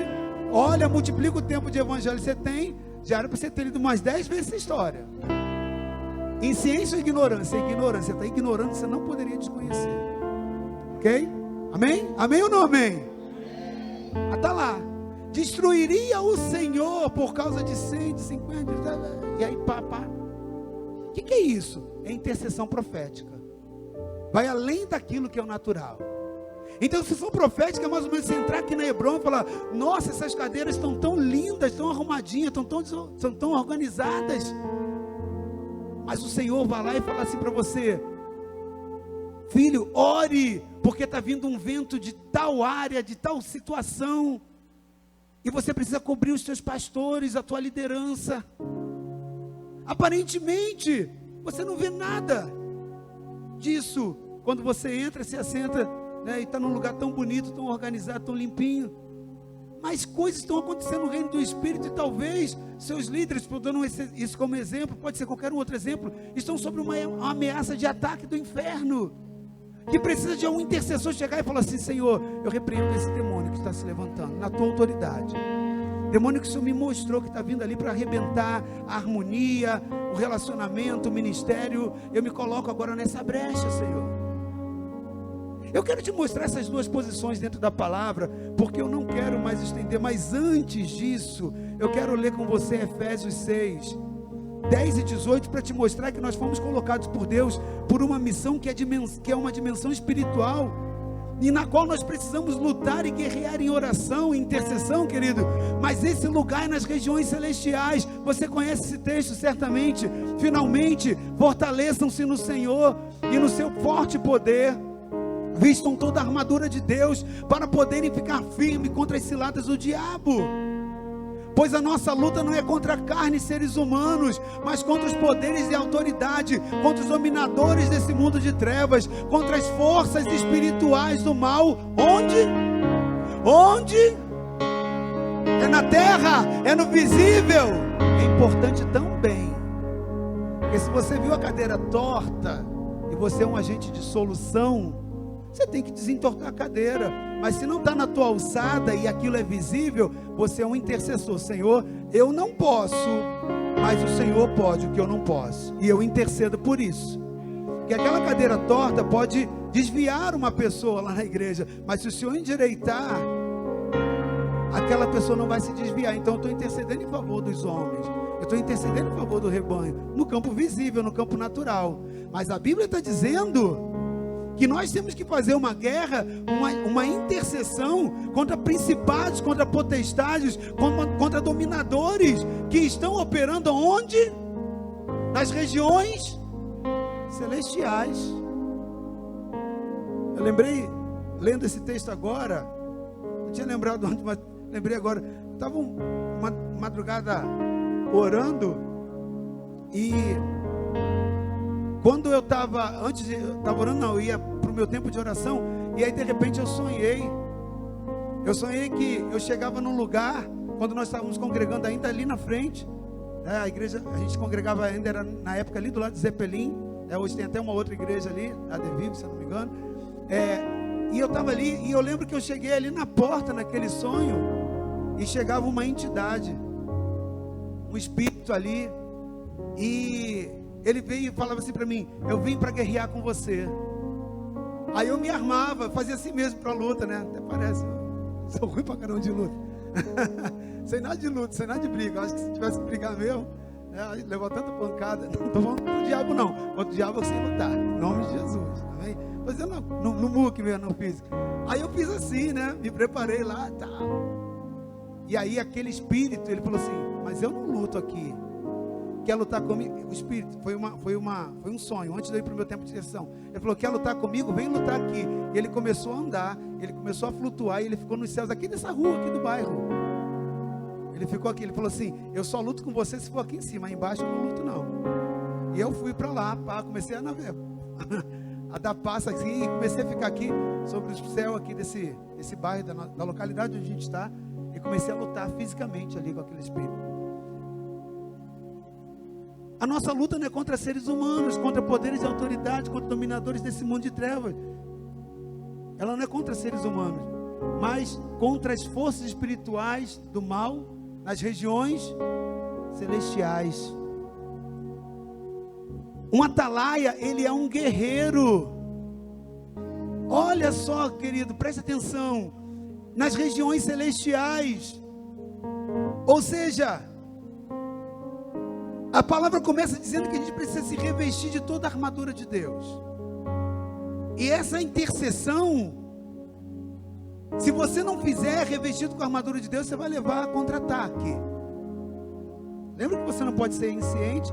Olha, multiplica o tempo de evangelho que você tem, já era para você ter lido mais 10 vezes essa história. Insciência ou ignorância? Ignorância, está ignorando, você não poderia desconhecer. Ok? Amém? Amém ou não amém? Está lá. Destruiria o Senhor por causa de 150, e aí pá. O que é isso? É intercessão profética. Vai além daquilo que é o natural. Então, intercessão profética é mais ou menos você entrar aqui na Hebron e falar: nossa, essas cadeiras estão tão lindas, tão arrumadinhas, são tão organizadas. Mas o Senhor vai lá e fala assim para você: filho, ore, porque está vindo um vento de tal área, de tal situação, e você precisa cobrir os seus pastores, a tua liderança. Aparentemente, você não vê nada disso. Quando você entra, se assenta, né, e está num lugar tão bonito, tão organizado, tão limpinho. Mas coisas estão acontecendo no reino do Espírito, e talvez seus líderes, estou dando isso como exemplo, pode ser qualquer outro exemplo, estão sob uma ameaça de ataque do inferno, que precisa de um intercessor chegar e falar assim: Senhor, eu repreendo esse demônio que está se levantando, na tua autoridade. Demônio que o Senhor me mostrou que está vindo ali para arrebentar a harmonia, o relacionamento, o ministério. Eu me coloco agora nessa brecha, Senhor. Eu quero te mostrar essas duas posições dentro da palavra, porque eu não quero mais estender. Mas antes disso, eu quero ler com você Efésios 6, 10 e 18, para te mostrar que nós fomos colocados por Deus por uma missão que é uma dimensão espiritual, e na qual nós precisamos lutar e guerrear em oração, em intercessão, querido. Mas esse lugar é nas regiões celestiais. Você conhece esse texto certamente. Finalmente, fortaleçam-se no Senhor e no seu forte poder. Vistam toda a armadura de Deus para poderem ficar firmes contra as ciladas do diabo. Pois a nossa luta não é contra a carne e seres humanos, mas contra os poderes e autoridade, contra os dominadores desse mundo de trevas, contra as forças espirituais do mal. Onde? É na terra, é no visível. É importante também, porque se você viu a cadeira torta e você é um agente de solução, você tem que desentortar a cadeira. Mas se não está na tua alçada e aquilo é visível, você é um intercessor. Senhor, eu não posso, mas o Senhor pode o que eu não posso, e eu intercedo por isso. Que aquela cadeira torta pode desviar uma pessoa lá na igreja, mas se o Senhor endireitar, aquela pessoa não vai se desviar. Então eu estou intercedendo em favor dos homens, eu estou intercedendo em favor do rebanho, no campo visível, no campo natural. Mas a Bíblia está dizendo que nós temos que fazer uma guerra, uma intercessão contra principados, contra potestades, contra dominadores que estão operando onde? Nas regiões celestiais. Eu lembrei, lendo esse texto agora, não tinha lembrado antes, mas lembrei agora. Estava uma madrugada orando, e quando eu estava orando, não, eu ia para o meu tempo de oração, e aí de repente eu sonhei Eu sonhei que eu chegava num lugar, quando nós estávamos congregando ainda ali na frente, a igreja, a gente congregava ainda, era na época ali do lado de Zeppelin, hoje tem até uma outra igreja ali, a De Vivo, se eu não me engano, e eu estava ali, e eu lembro que eu cheguei ali na porta, naquele sonho, e chegava uma entidade, um espírito ali, e ele veio e falava assim para mim: eu vim para guerrear com você. Aí eu me armava, fazia assim mesmo para a luta, né? Até parece, sou ruim para caramba de luta. Sem nada de luta, sem nada de briga. Eu acho que se tivesse que brigar mesmo, levou tanta pancada. Não estou falando do diabo não, contra o diabo eu sei lutar, em nome de Jesus, amém? Fazendo no muque mesmo, no físico. Aí eu fiz assim, né? Me preparei lá, tal. E aí aquele espírito, ele falou assim: mas eu não luto aqui. Quer lutar comigo? O espírito, foi um sonho, antes de eu ir para o meu tempo de direção. Ele falou: quer lutar comigo? Vem lutar aqui. E ele começou a andar, ele começou a flutuar, e ele ficou nos céus aqui dessa rua, aqui do bairro. Ele ficou aqui, ele falou assim: eu só luto com você se for aqui em cima, aí embaixo eu não luto não. E eu fui para lá, comecei a navegar, a dar passo assim, e comecei a ficar aqui, sobre o céu aqui desse bairro, da localidade onde a gente está, e comecei a lutar fisicamente ali com aquele espírito. A nossa luta não é contra seres humanos, contra poderes de autoridade, contra dominadores desse mundo de trevas. Ela não é contra seres humanos, mas contra as forças espirituais do mal nas regiões celestiais. Um atalaia, ele é um guerreiro. Olha só, querido, preste atenção. Nas regiões celestiais. Ou seja, a palavra começa dizendo que a gente precisa se revestir de toda a armadura de Deus. E essa intercessão, se você não fizer revestido com a armadura de Deus, você vai levar a contra-ataque. Lembra que você não pode ser insciente,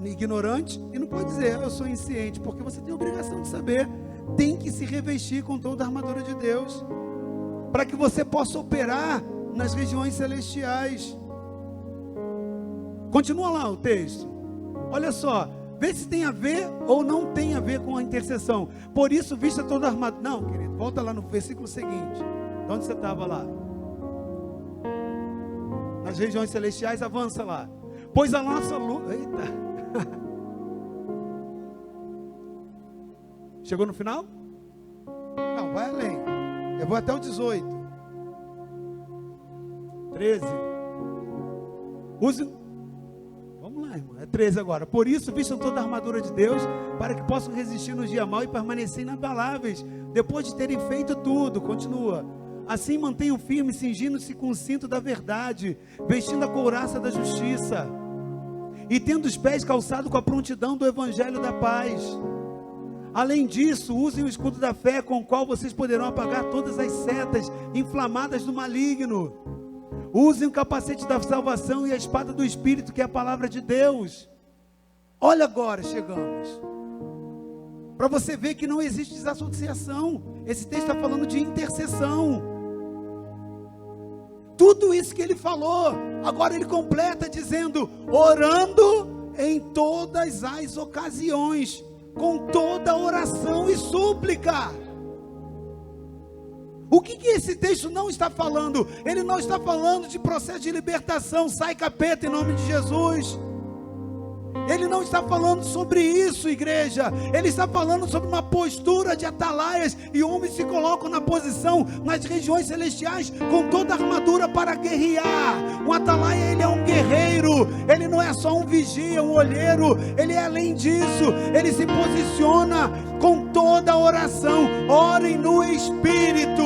ignorante, e não pode dizer: eu sou insciente, porque você tem a obrigação de saber. Tem que se revestir com toda a armadura de Deus, para que você possa operar nas regiões celestiais. Continua lá o texto. Olha só, vê se tem a ver ou não tem a ver com a intercessão. Por isso, vista toda a armadura. Não, querido, volta lá no versículo seguinte. De onde você estava lá? Nas regiões celestiais, avança lá. Pois a nossa luta... Eita! Chegou no final? Não, vai além. Eu vou até o 18. 13. Use... Vamos lá, irmão. É 13 agora. Por isso, vistam toda a armadura de Deus, para que possam resistir no dia mau e permanecer inabaláveis, depois de terem feito tudo. Continua. Assim mantenham firme, cingindo-se com o cinto da verdade, vestindo a couraça da justiça, e tendo os pés calçados com a prontidão do evangelho da paz. Além disso, usem o escudo da fé, com o qual vocês poderão apagar todas as setas inflamadas do maligno. Usem o capacete da salvação e a espada do Espírito, que é a palavra de Deus. Olha agora, chegamos. Para você ver que não existe desassociação. Esse texto está falando de intercessão. Tudo isso que ele falou, agora ele completa dizendo: orando em todas as ocasiões, com toda oração e súplica. O que esse texto não está falando? Ele não está falando de processo de libertação. Sai capeta em nome de Jesus. Ele não está falando sobre isso, igreja. Ele está falando sobre uma postura de atalaias, e homens se colocam na posição nas regiões celestiais com toda a armadura para guerrear. Um atalaia, ele é um guerreiro. Ele não é só um vigia, um olheiro. Ele é além disso. Ele se posiciona com toda a oração. Orem no Espírito.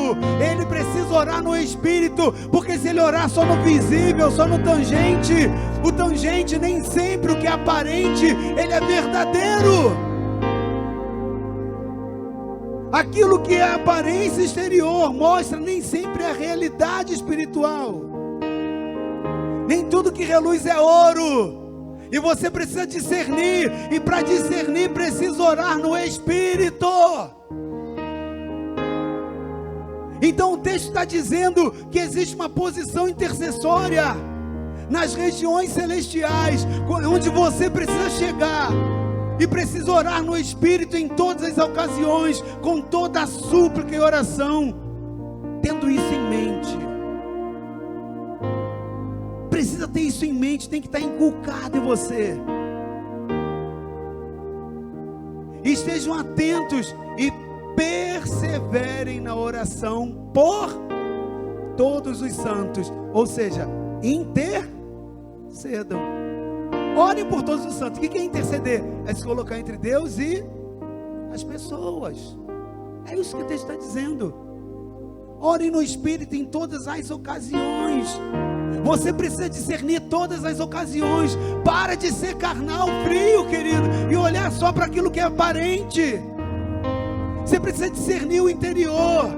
Ele precisa orar no Espírito, porque se ele orar só no visível, só no tangente, o tangente nem sempre o que é aparente, ele é verdadeiro. Aquilo que é aparência exterior mostra nem sempre a realidade espiritual. Nem tudo que reluz é ouro. E você precisa discernir, e para discernir precisa orar no Espírito. Então o texto está dizendo que existe uma posição intercessória nas regiões celestiais, onde você precisa chegar e precisa orar no Espírito em todas as ocasiões, com toda a súplica e oração, tendo tendo isso em mente. Precisa ter isso em mente, tem que estar inculcado em você. Estejam atentos e perseverem na oração por todos os santos. Ou seja, intercedam. Orem por todos os santos. O que é interceder? É se colocar entre Deus e as pessoas. É isso que o texto está dizendo. Orem no Espírito em todas as ocasiões. Você precisa discernir todas as ocasiões. Para de ser carnal, frio, querido, e olhar só para aquilo que é aparente. Você precisa discernir o interior.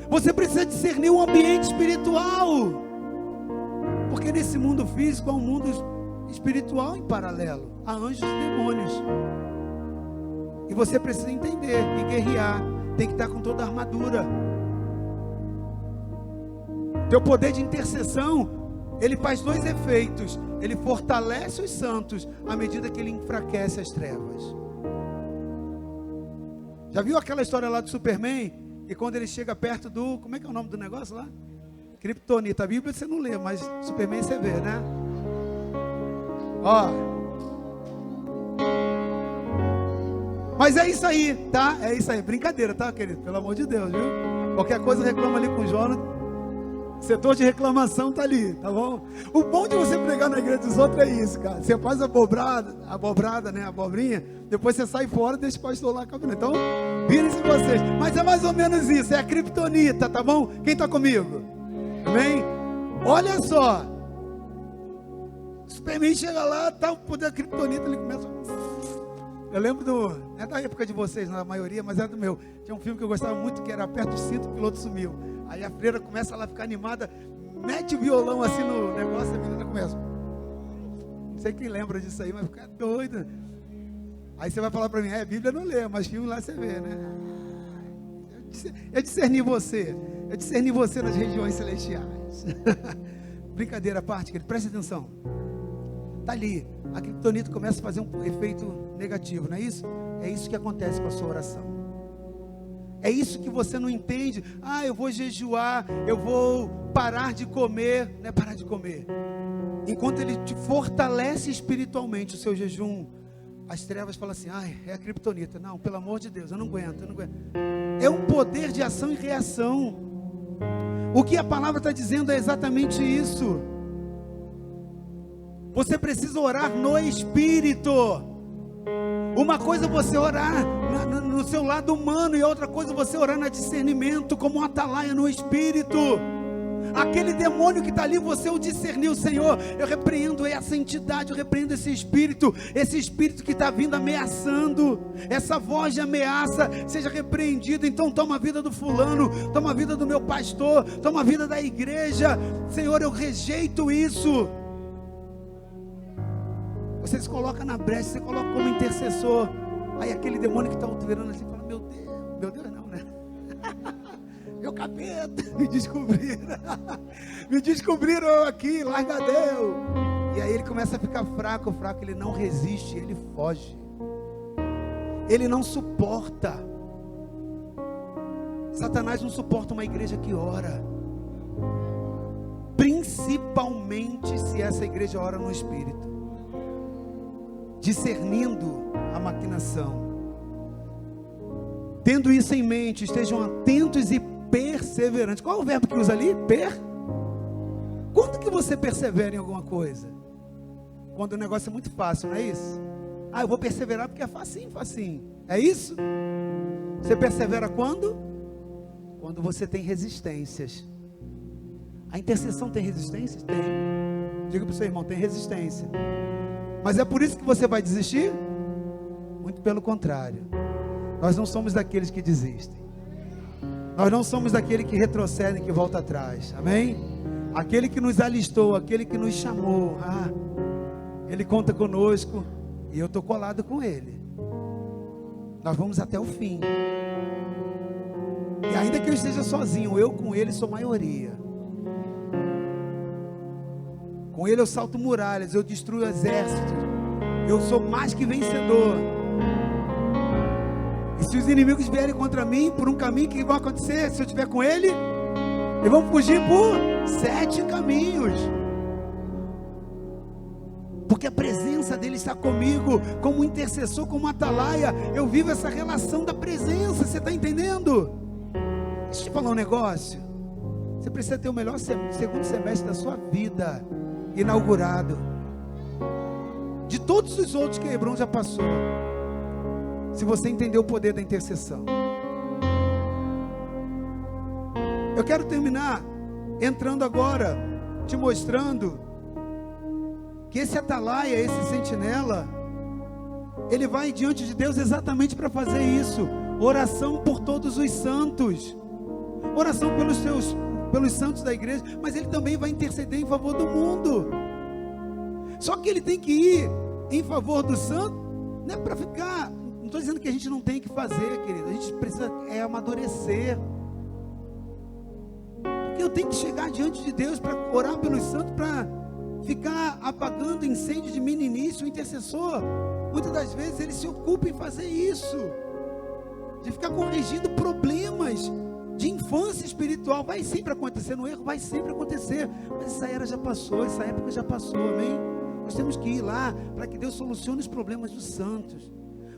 Você precisa discernir o ambiente espiritual. Porque nesse mundo físico há um mundo espiritual em paralelo. Há anjos e demônios. E você precisa entender e guerrear. Tem que estar com toda a armadura. Teu poder de intercessão, ele faz dois efeitos. Ele fortalece os santos à medida que ele enfraquece as trevas. Já viu aquela história lá do Superman? E quando ele chega perto do... Como é que é o nome do negócio lá? Kryptonita. A Bíblia você não lê, mas Superman você vê, né? Ó. Mas é isso aí, tá? É isso aí. Brincadeira, tá, querido? Pelo amor de Deus, viu? Qualquer coisa reclama ali com o Jonathan. Setor de reclamação tá ali, tá bom? O bom de você pregar na igreja dos outros é isso, cara. Você faz a abobrada, né? A abobrinha. Depois você sai fora e deixa o pastor lá caminhando. Então, virem-se vocês. Mas é mais ou menos isso. É a kryptonita, tá bom? Quem tá comigo? Amém? Olha só. O Superman chega lá, tá o poder da kryptonita, ele começa... Eu lembro não é da época de vocês, na maioria, mas é do meu. Tinha um filme que eu gostava muito, que era Aperta o Cinto, o piloto sumiu. Aí a freira começa lá a ficar animada, mete o violão assim no negócio, a menina começa. Não sei quem lembra disso aí, mas fica doida. Aí você vai falar para mim, Bíblia não lê, mas filme lá você vê, né? Eu discerni você nas regiões celestiais. Brincadeira à parte, querido, preste atenção. Está ali, a kryptonita começa a fazer um efeito negativo, não é isso? É isso que acontece com a sua oração. É isso que você não entende. Eu vou jejuar, eu vou parar de comer. Não é parar de comer. Enquanto ele te fortalece espiritualmente o seu jejum, as trevas falam assim, é a kryptonita. Não, pelo amor de Deus, eu não aguento. É um poder de ação e reação. O que a palavra está dizendo é exatamente isso. Você precisa orar no Espírito. Uma coisa é você orar no seu lado humano, e outra coisa é você orar no discernimento, como um atalaia no Espírito. Aquele demônio que está ali, você o discerniu, Senhor. Eu repreendo essa entidade, eu repreendo esse espírito que está vindo ameaçando, essa voz de ameaça, seja repreendido. Então toma a vida do fulano, toma a vida do meu pastor, toma a vida da igreja. Senhor, eu rejeito isso. Você se coloca na brecha, você coloca como intercessor. Aí aquele demônio que está virando assim, fala, meu Deus não, né? Meu capeta, me descobriram aqui, largadeu. E aí ele começa a ficar fraco, ele não resiste, ele foge. Ele não suporta. Satanás não suporta uma igreja que ora. Principalmente se essa igreja ora no Espírito, discernindo a maquinação. Tendo isso em mente, estejam atentos e perseverantes. Qual é o verbo que usa ali? Quando que você persevera em alguma coisa? Quando o negócio é muito fácil, não é isso? Eu vou perseverar porque é facinho. É isso? Você persevera quando? Quando você tem resistências. A intercessão tem resistências? Tem. Diga para o seu irmão, tem resistência. Mas é por isso que você vai desistir? Muito pelo contrário. Nós não somos daqueles que desistem. Nós não somos daquele que retrocede, que volta atrás. Amém? Aquele que nos alistou, aquele que nos chamou. Ele conta conosco. E eu estou colado com ele. Nós vamos até o fim. E ainda que eu esteja sozinho, eu com ele sou maioria. Com ele eu salto muralhas, eu destruo exércitos. Eu sou mais que vencedor. E se os inimigos vierem contra mim por um caminho, o que vai acontecer? Se eu estiver com ele, E vamos fugir por 7 caminhos. Porque a presença dele está comigo, como intercessor, como atalaia. Eu vivo essa relação da presença, você está entendendo? Deixa eu te falar um negócio. Você precisa ter o melhor segundo semestre da sua vida inaugurado, de todos os outros que Hebron já passou, se você entender o poder da intercessão. Eu quero terminar entrando agora, te mostrando que esse atalaia, esse sentinela, ele vai diante de Deus exatamente para fazer isso. Oração por todos os santos, oração pelos santos da igreja, mas ele também vai interceder em favor do mundo. Só que ele tem que ir em favor do santo, não é para ficar, não estou dizendo que a gente não tem que fazer, querido, a gente precisa amadurecer. Porque eu tenho que chegar diante de Deus para orar pelos santos, para ficar apagando incêndio de meninice. O intercessor, muitas das vezes, ele se ocupa em fazer isso, de ficar corrigindo problemas de infância espiritual. Vai sempre acontecer, no erro vai sempre acontecer, mas essa era já passou, essa época já passou, amém? Nós temos que ir lá, para que Deus solucione os problemas dos santos,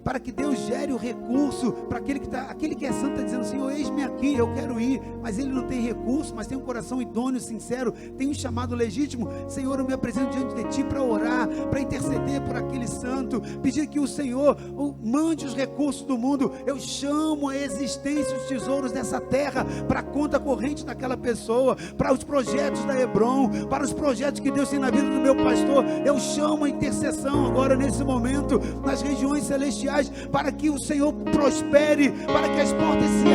para que Deus gere o recurso, para aquele que é santo, está dizendo: Senhor, eis-me aqui, eu quero ir, mas ele não tem recurso, mas tem um coração idôneo, sincero, tem um chamado legítimo. Senhor, eu me apresento diante de Ti para orar, para interceder por aquele santo, pedir que o Senhor mande os recursos do mundo. Eu chamo a existência os tesouros dessa terra para a conta corrente daquela pessoa, para os projetos da Hebron, para os projetos que Deus tem na vida do meu pastor. Eu chamo a intercessão agora, nesse momento, nas regiões celestiais, para que o Senhor prospere, para que as portas se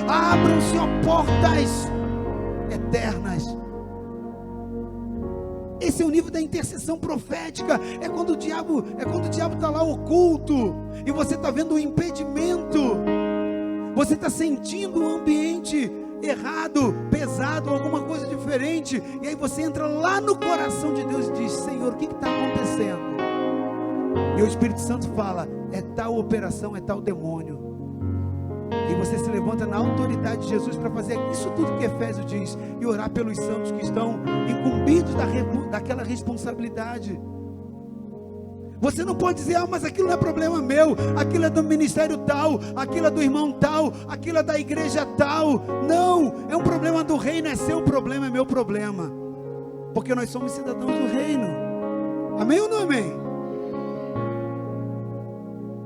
abram-se, ó, portas eternas. Esse é o nível da intercessão profética. É quando o diabo está lá oculto, e você está vendo o impedimento, você está sentindo um ambiente errado, pesado, alguma coisa diferente, e aí você entra lá no coração de Deus e diz: Senhor, o que está acontecendo? E o Espírito Santo fala: é tal operação, é tal demônio. E você se levanta na autoridade de Jesus para fazer isso tudo que Efésios diz, e orar pelos santos que estão incumbidos daquela responsabilidade. Você não pode dizer: ah, mas aquilo não é problema meu, aquilo é do ministério tal, aquilo é do irmão tal, aquilo é da igreja tal. Não, é um problema do reino, é seu problema, é meu problema, porque nós somos cidadãos do reino. Amém ou não amém?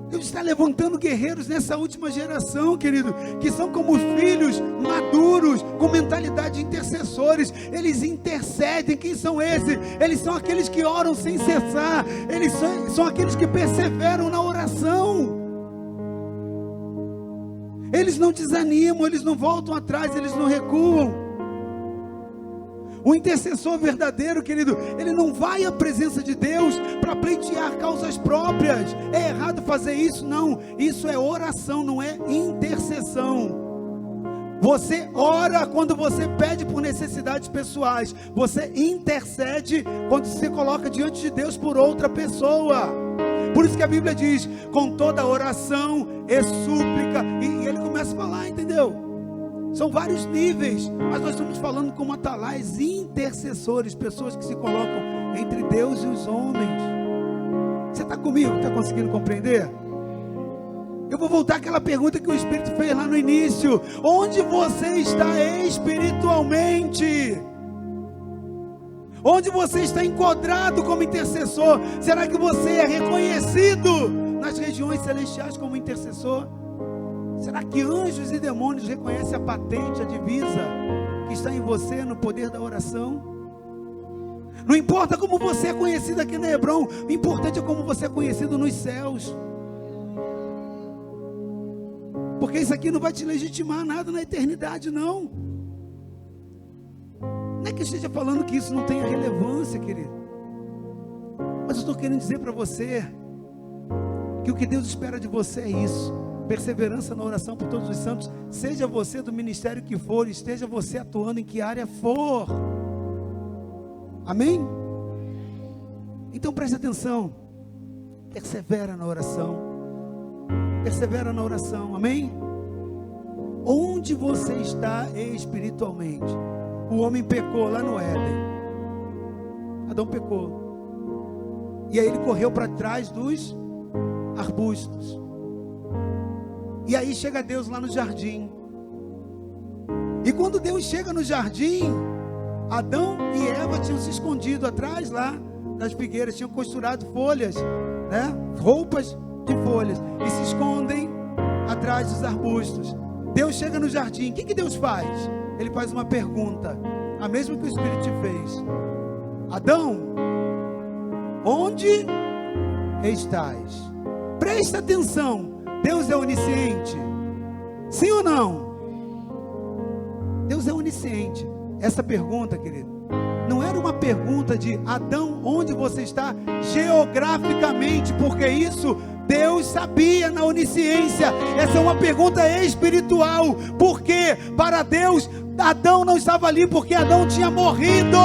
Deus está levantando guerreiros nessa última geração, querido, que são como filhos maduros, com mentalidade de intercessores. Eles intercedem. Quem são esses? Eles são aqueles que oram sem cessar, eles são aqueles que perseveram na oração. Eles não desanimam, eles não voltam atrás, eles não recuam. O intercessor verdadeiro, querido, ele não vai à presença de Deus para pleitear causas próprias. É errado fazer isso? Não, isso é oração, não é intercessão. Você ora quando você pede por necessidades pessoais, você intercede quando se coloca diante de Deus por outra pessoa. Por isso que a Bíblia diz: com toda oração e súplica, e ele começa a falar, entendeu? São vários níveis, mas nós estamos falando como atalaias, intercessores, pessoas que se colocam entre Deus e os homens. Você está comigo? Está conseguindo compreender? Eu vou voltar àquela pergunta que o Espírito fez lá no início: onde você está espiritualmente? Onde você está enquadrado como intercessor? Será que você é reconhecido nas regiões celestiais como intercessor? Será que anjos e demônios reconhecem a patente, a divisa que está em você no poder da oração? Não importa como você é conhecido aqui na Hebron, o importante é como você é conhecido nos céus. Porque isso aqui não vai te legitimar nada na eternidade, não. Não é que eu esteja falando que isso não tenha relevância, querido, mas eu estou querendo dizer para você que o que Deus espera de você é isso: perseverança na oração por todos os santos, seja você do ministério que for, esteja você atuando em que área for. Amém? Então preste atenção, persevera na oração, persevera na oração, amém? Onde você está espiritualmente? o homem pecou lá no Éden. Adão pecou. E aí ele correu para trás dos arbustos. E aí chega Deus lá no jardim. E quando Deus chega no jardim, Adão e Eva tinham se escondido atrás lá das figueiras, tinham costurado folhas, né? Roupas de folhas, e se escondem atrás dos arbustos. Deus chega no jardim, o que Deus faz? Ele faz uma pergunta, a mesma que o Espírito te fez: Adão, onde estás? Presta atenção, Deus é onisciente, sim ou não? Deus é onisciente. Essa pergunta, querido, não era uma pergunta de Adão, onde você está geograficamente, porque isso Deus sabia na onisciência. Essa é uma pergunta espiritual, porque para Deus, Adão não estava ali porque Adão tinha morrido.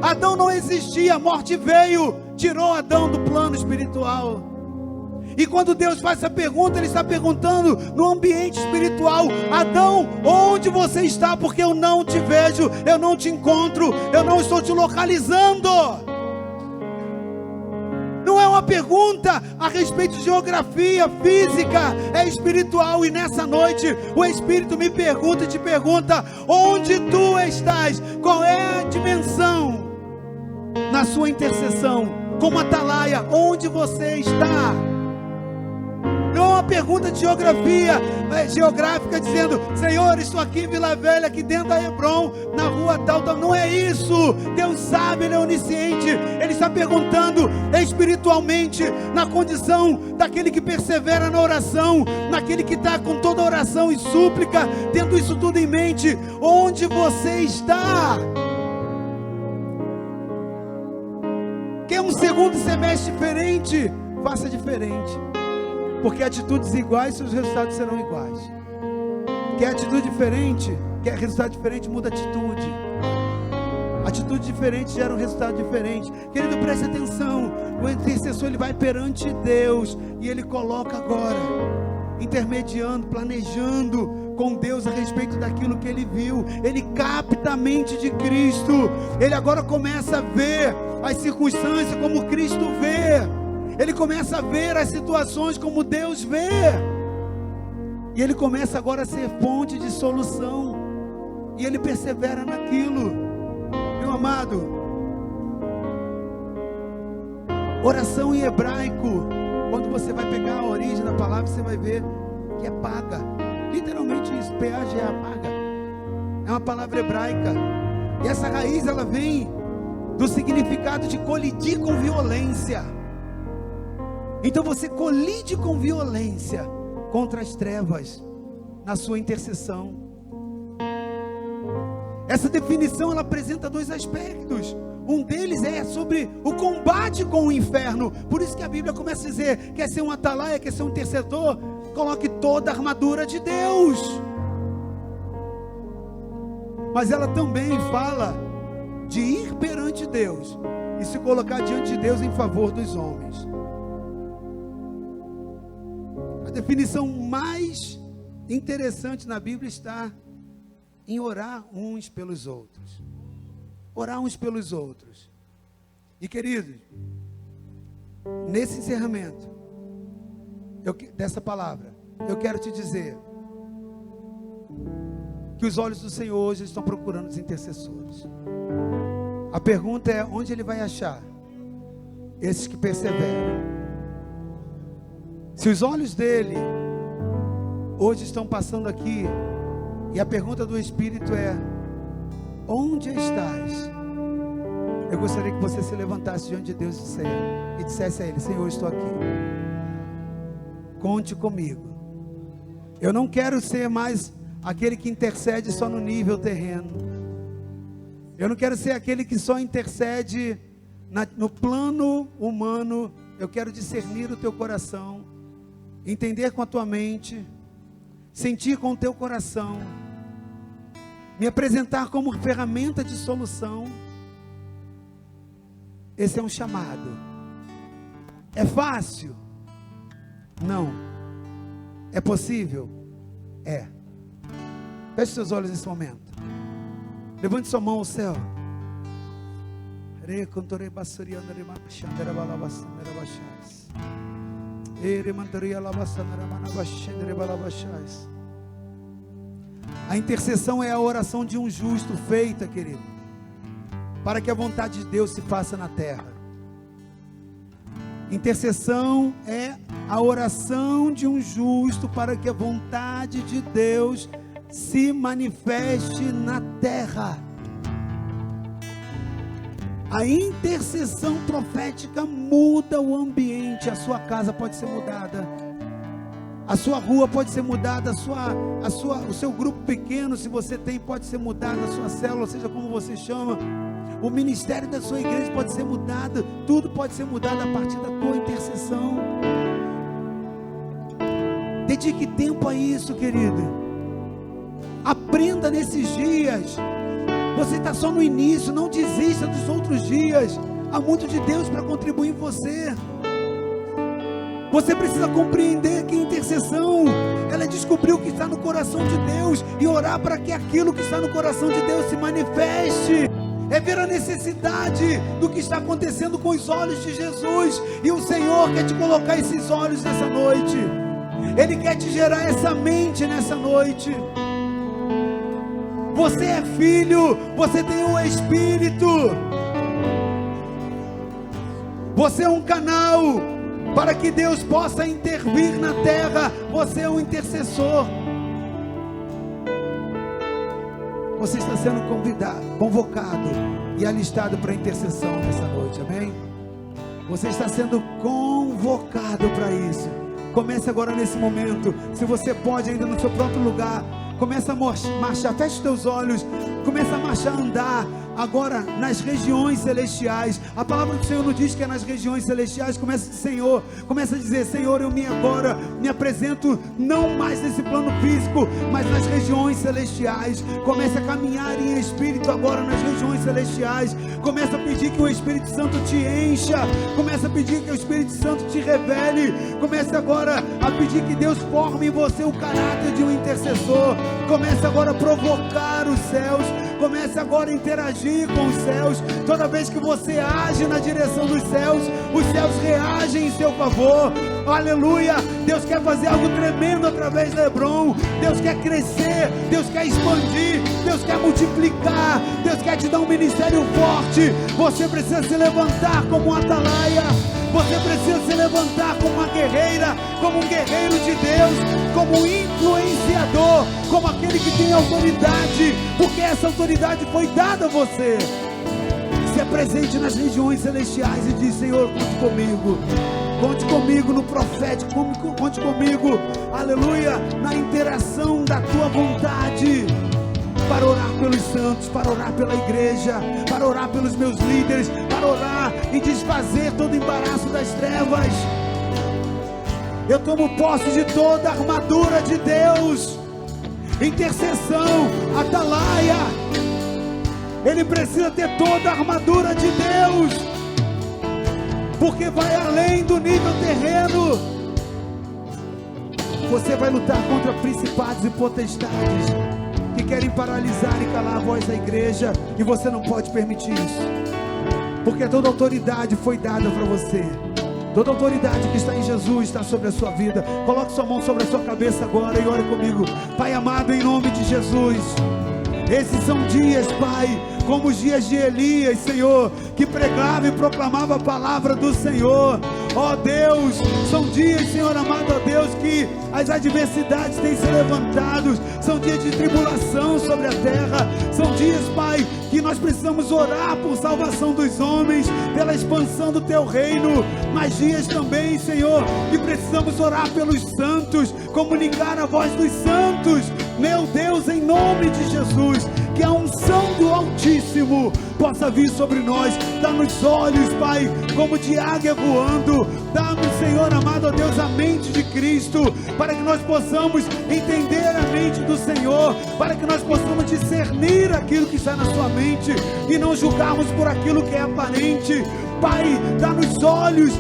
Adão não existia, a morte veio, tirou Adão do plano espiritual. E quando Deus faz essa pergunta, Ele está perguntando no ambiente espiritual: Adão, onde você está? Porque eu não te vejo, eu não te encontro, eu não estou te localizando. Não é uma pergunta a respeito de geografia, física, é espiritual. E nessa noite o Espírito me pergunta e te pergunta: onde tu estás? Qual é a dimensão na sua intercessão? Como atalaia, onde você está? Não é uma pergunta de geografia, geográfica, dizendo: Senhor, estou aqui em Vila Velha, aqui dentro da Hebron, na rua tal. Não é isso. Deus sabe, Ele é onisciente. Ele está perguntando espiritualmente, na condição daquele que persevera na oração, naquele que está com toda oração e súplica, tendo isso tudo em mente: onde você está? Quer um segundo semestre diferente? Faça diferente. Porque atitudes iguais, seus resultados serão iguais. Quer atitude diferente? Quer resultado diferente? Muda atitude. Atitude diferente gera um resultado diferente. Querido, preste atenção. O intercessor, ele vai perante Deus e ele coloca agora, intermediando, planejando com Deus a respeito daquilo que ele viu. Ele capta a mente de Cristo. Ele agora começa a ver as circunstâncias como Cristo vê. Ele começa a ver as situações como Deus vê. E ele começa agora a ser fonte de solução. E ele persevera naquilo. Meu amado, oração em hebraico, quando você vai pegar a origem da palavra, você vai ver que é paga. Literalmente isso, PAGA, paga. É uma palavra hebraica. E essa raiz, ela vem do significado de colidir com violência. Então você colide com violência contra as trevas na sua intercessão. Essa definição, ela apresenta dois aspectos. Um deles é sobre o combate com o inferno. Por isso que a Bíblia começa a dizer: quer ser um atalaia, quer ser um intercessor? Coloque toda a armadura de Deus. Mas ela também fala de ir perante Deus e se colocar diante de Deus em favor dos homens. A definição mais interessante na Bíblia está em orar uns pelos outros. Orar uns pelos outros. E queridos, nesse encerramento dessa palavra, eu quero te dizer que os olhos do Senhor hoje estão procurando os intercessores. A pergunta é: onde Ele vai achar esses que perseveram? Se os olhos dele hoje estão passando aqui, e a pergunta do Espírito é: onde estás? Eu gostaria que você se levantasse diante de Deus e dissesse a Ele: Senhor, eu estou aqui, conte comigo. Eu não quero ser mais aquele que intercede só no nível terreno. Eu não quero ser aquele que só intercede no plano humano. Eu quero discernir o teu coração, entender com a tua mente, sentir com o teu coração, me apresentar como ferramenta de solução. Esse é um chamado. É fácil? Não. É possível? É. Feche seus olhos nesse momento. Levante sua mão ao céu. A intercessão é a oração de um justo feita, querido, para que a vontade de Deus se faça na terra. Intercessão é a oração de um justo para que a vontade de Deus se manifeste na terra. A intercessão profética muda o ambiente. A sua casa pode ser mudada, a sua rua pode ser mudada, o seu grupo pequeno, se você tem, pode ser mudado, a sua célula, seja como você chama, o ministério da sua igreja pode ser mudado, tudo pode ser mudado a partir da tua intercessão. Dedique tempo a isso, querido. Aprenda nesses dias. Você está só no início, não desista dos outros dias. Há muito de Deus para contribuir em você. Você precisa compreender que a intercessão, ela é descobrir o que está no coração de Deus e orar para que aquilo que está no coração de Deus se manifeste. É ver a necessidade do que está acontecendo com os olhos de Jesus. E o Senhor quer te colocar esses olhos nessa noite. Ele quer te gerar essa mente nessa noite. Você é filho, você tem o Espírito. Você é um canal para que Deus possa intervir na terra. Você é um intercessor. Você está sendo convocado e alistado para a intercessão nessa noite, amém? Você está sendo convocado para isso. Comece agora nesse momento. Se você pode ainda no seu próprio lugar, comece a marchar, feche os teus olhos, comece a marchar, andar agora nas regiões celestiais. A palavra do Senhor nos diz que é nas regiões celestiais. Começa a dizer: Senhor, eu agora me apresento não mais nesse plano físico, mas nas regiões celestiais. Comece a caminhar em espírito agora nas regiões celestiais. Comece a pedir que o Espírito Santo te encha. Comece a pedir que o Espírito Santo te revele. Comece agora a pedir que Deus forme em você o caráter de um intercessor. Comece agora a provocar os céus. Comece agora a interagir com os céus. Toda vez que você age na direção dos céus, os céus reagem em seu favor. Aleluia! Deus quer fazer algo tremendo através da Hebron. Deus quer crescer, Deus quer expandir, Deus quer multiplicar, Deus quer te dar um ministério forte. Você precisa se levantar como um atalaia. Você precisa se levantar como uma guerreira, como um guerreiro de Deus, como um influenciador, como aquele que tem autoridade, porque essa autoridade foi dada a você. Se apresente nas regiões celestiais e diz: Senhor, conte comigo. Conte comigo no profético, conte comigo, aleluia, na interação da tua vontade. Para orar pelos santos, para orar pela igreja, para orar pelos meus líderes, para orar e desfazer todo o embaraço das trevas. Eu tomo posse de toda a armadura de Deus. Intercessão, atalaia. Ele precisa ter toda a armadura de Deus, porque vai além do nível terreno. Você vai lutar contra principados e potestades que querem paralisar e calar a voz da igreja, e você não pode permitir isso, porque toda autoridade foi dada para você. Toda autoridade que está em Jesus está sobre a sua vida. Coloque sua mão sobre a sua cabeça agora e ore comigo. Pai amado, em nome de Jesus, esses são dias, Pai, como os dias de Elias, Senhor, que pregava e proclamava a palavra do Senhor. Ó Deus, são dias, Senhor amado, ó Deus, que as adversidades têm se levantado. São dias de tribulação sobre a terra. São dias, Pai, que nós precisamos orar por salvação dos homens, pela expansão do Teu reino. Mas dias também, Senhor, que precisamos orar pelos santos, comunicar a voz dos santos. Meu Deus, em nome de Jesus, que a unção do Altíssimo possa vir sobre nós. Dá-nos olhos, Pai, como de águia voando. Dá-nos, Senhor amado, ó Deus, a mente de Cristo, para que nós possamos entender a mente do Senhor, para que nós possamos discernir aquilo que está na sua mente e não julgarmos por aquilo que é aparente. Pai, dá-nos olhos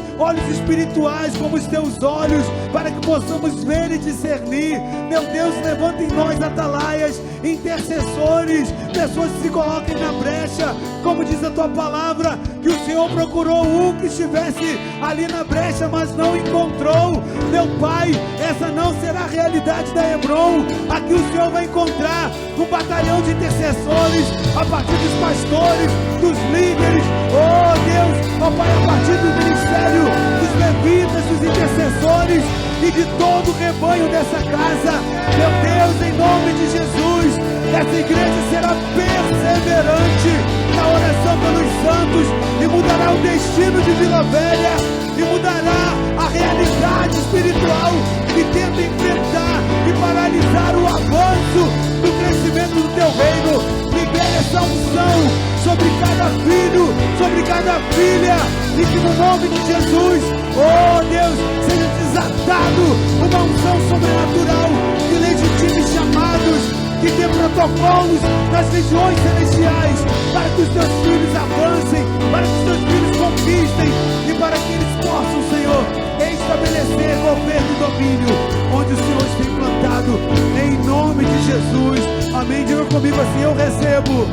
espirituais como os teus olhos, para que possamos ver e discernir. Meu Deus, levanta em nós atalaias, intercessores, pessoas que se coloquem na brecha, como diz a tua palavra, que o Senhor procurou um que estivesse ali na brecha, mas não encontrou. Meu Pai, essa não será a realidade da Hebron. Aqui o Senhor vai encontrar um batalhão de intercessores, a partir dos pastores, dos líderes, oh Deus, ó Pai, a partir do ministério dos levitas, dos intercessores e de todo o rebanho dessa casa. Meu Deus, em nome de Jesus, essa igreja será perseverante na oração pelos santos e mudará o destino de Vila Velha e mudará a realidade espiritual que tenta enfrentar e paralisar o avanço do crescimento do teu reino. Libera essa unção sobre cada filho, sobre cada filha, e que no nome de Jesus, oh Deus, seja desatado uma unção sobrenatural que legitime chamados, que dê protocolos nas regiões celestiais, para que os teus filhos avancem, para que os teus filhos conquistem e para que eles possam, Senhor, estabelecer governo e domínio onde o Senhor está implantado, em nome de Jesus. Amém. Diga comigo assim: eu recebo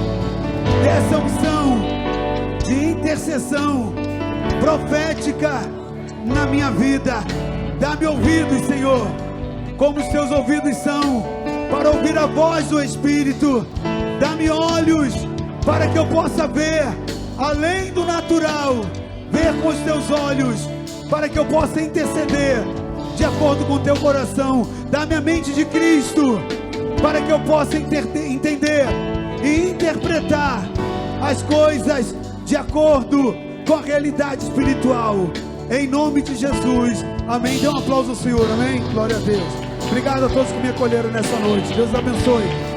dessa unção de intercessão profética na minha vida. Dá-me ouvidos, Senhor, como os teus ouvidos são, para ouvir a voz do Espírito. Dá-me olhos para que eu possa ver além do natural, ver com os teus olhos, para que eu possa interceder de acordo com o teu coração. Dá-me a mente de Cristo, para que eu possa entender e interpretar as coisas de acordo com a realidade espiritual, em nome de Jesus. Amém. Dê um aplauso ao Senhor. Amém. Glória a Deus. Obrigado a todos que me acolheram nessa noite. Deus abençoe.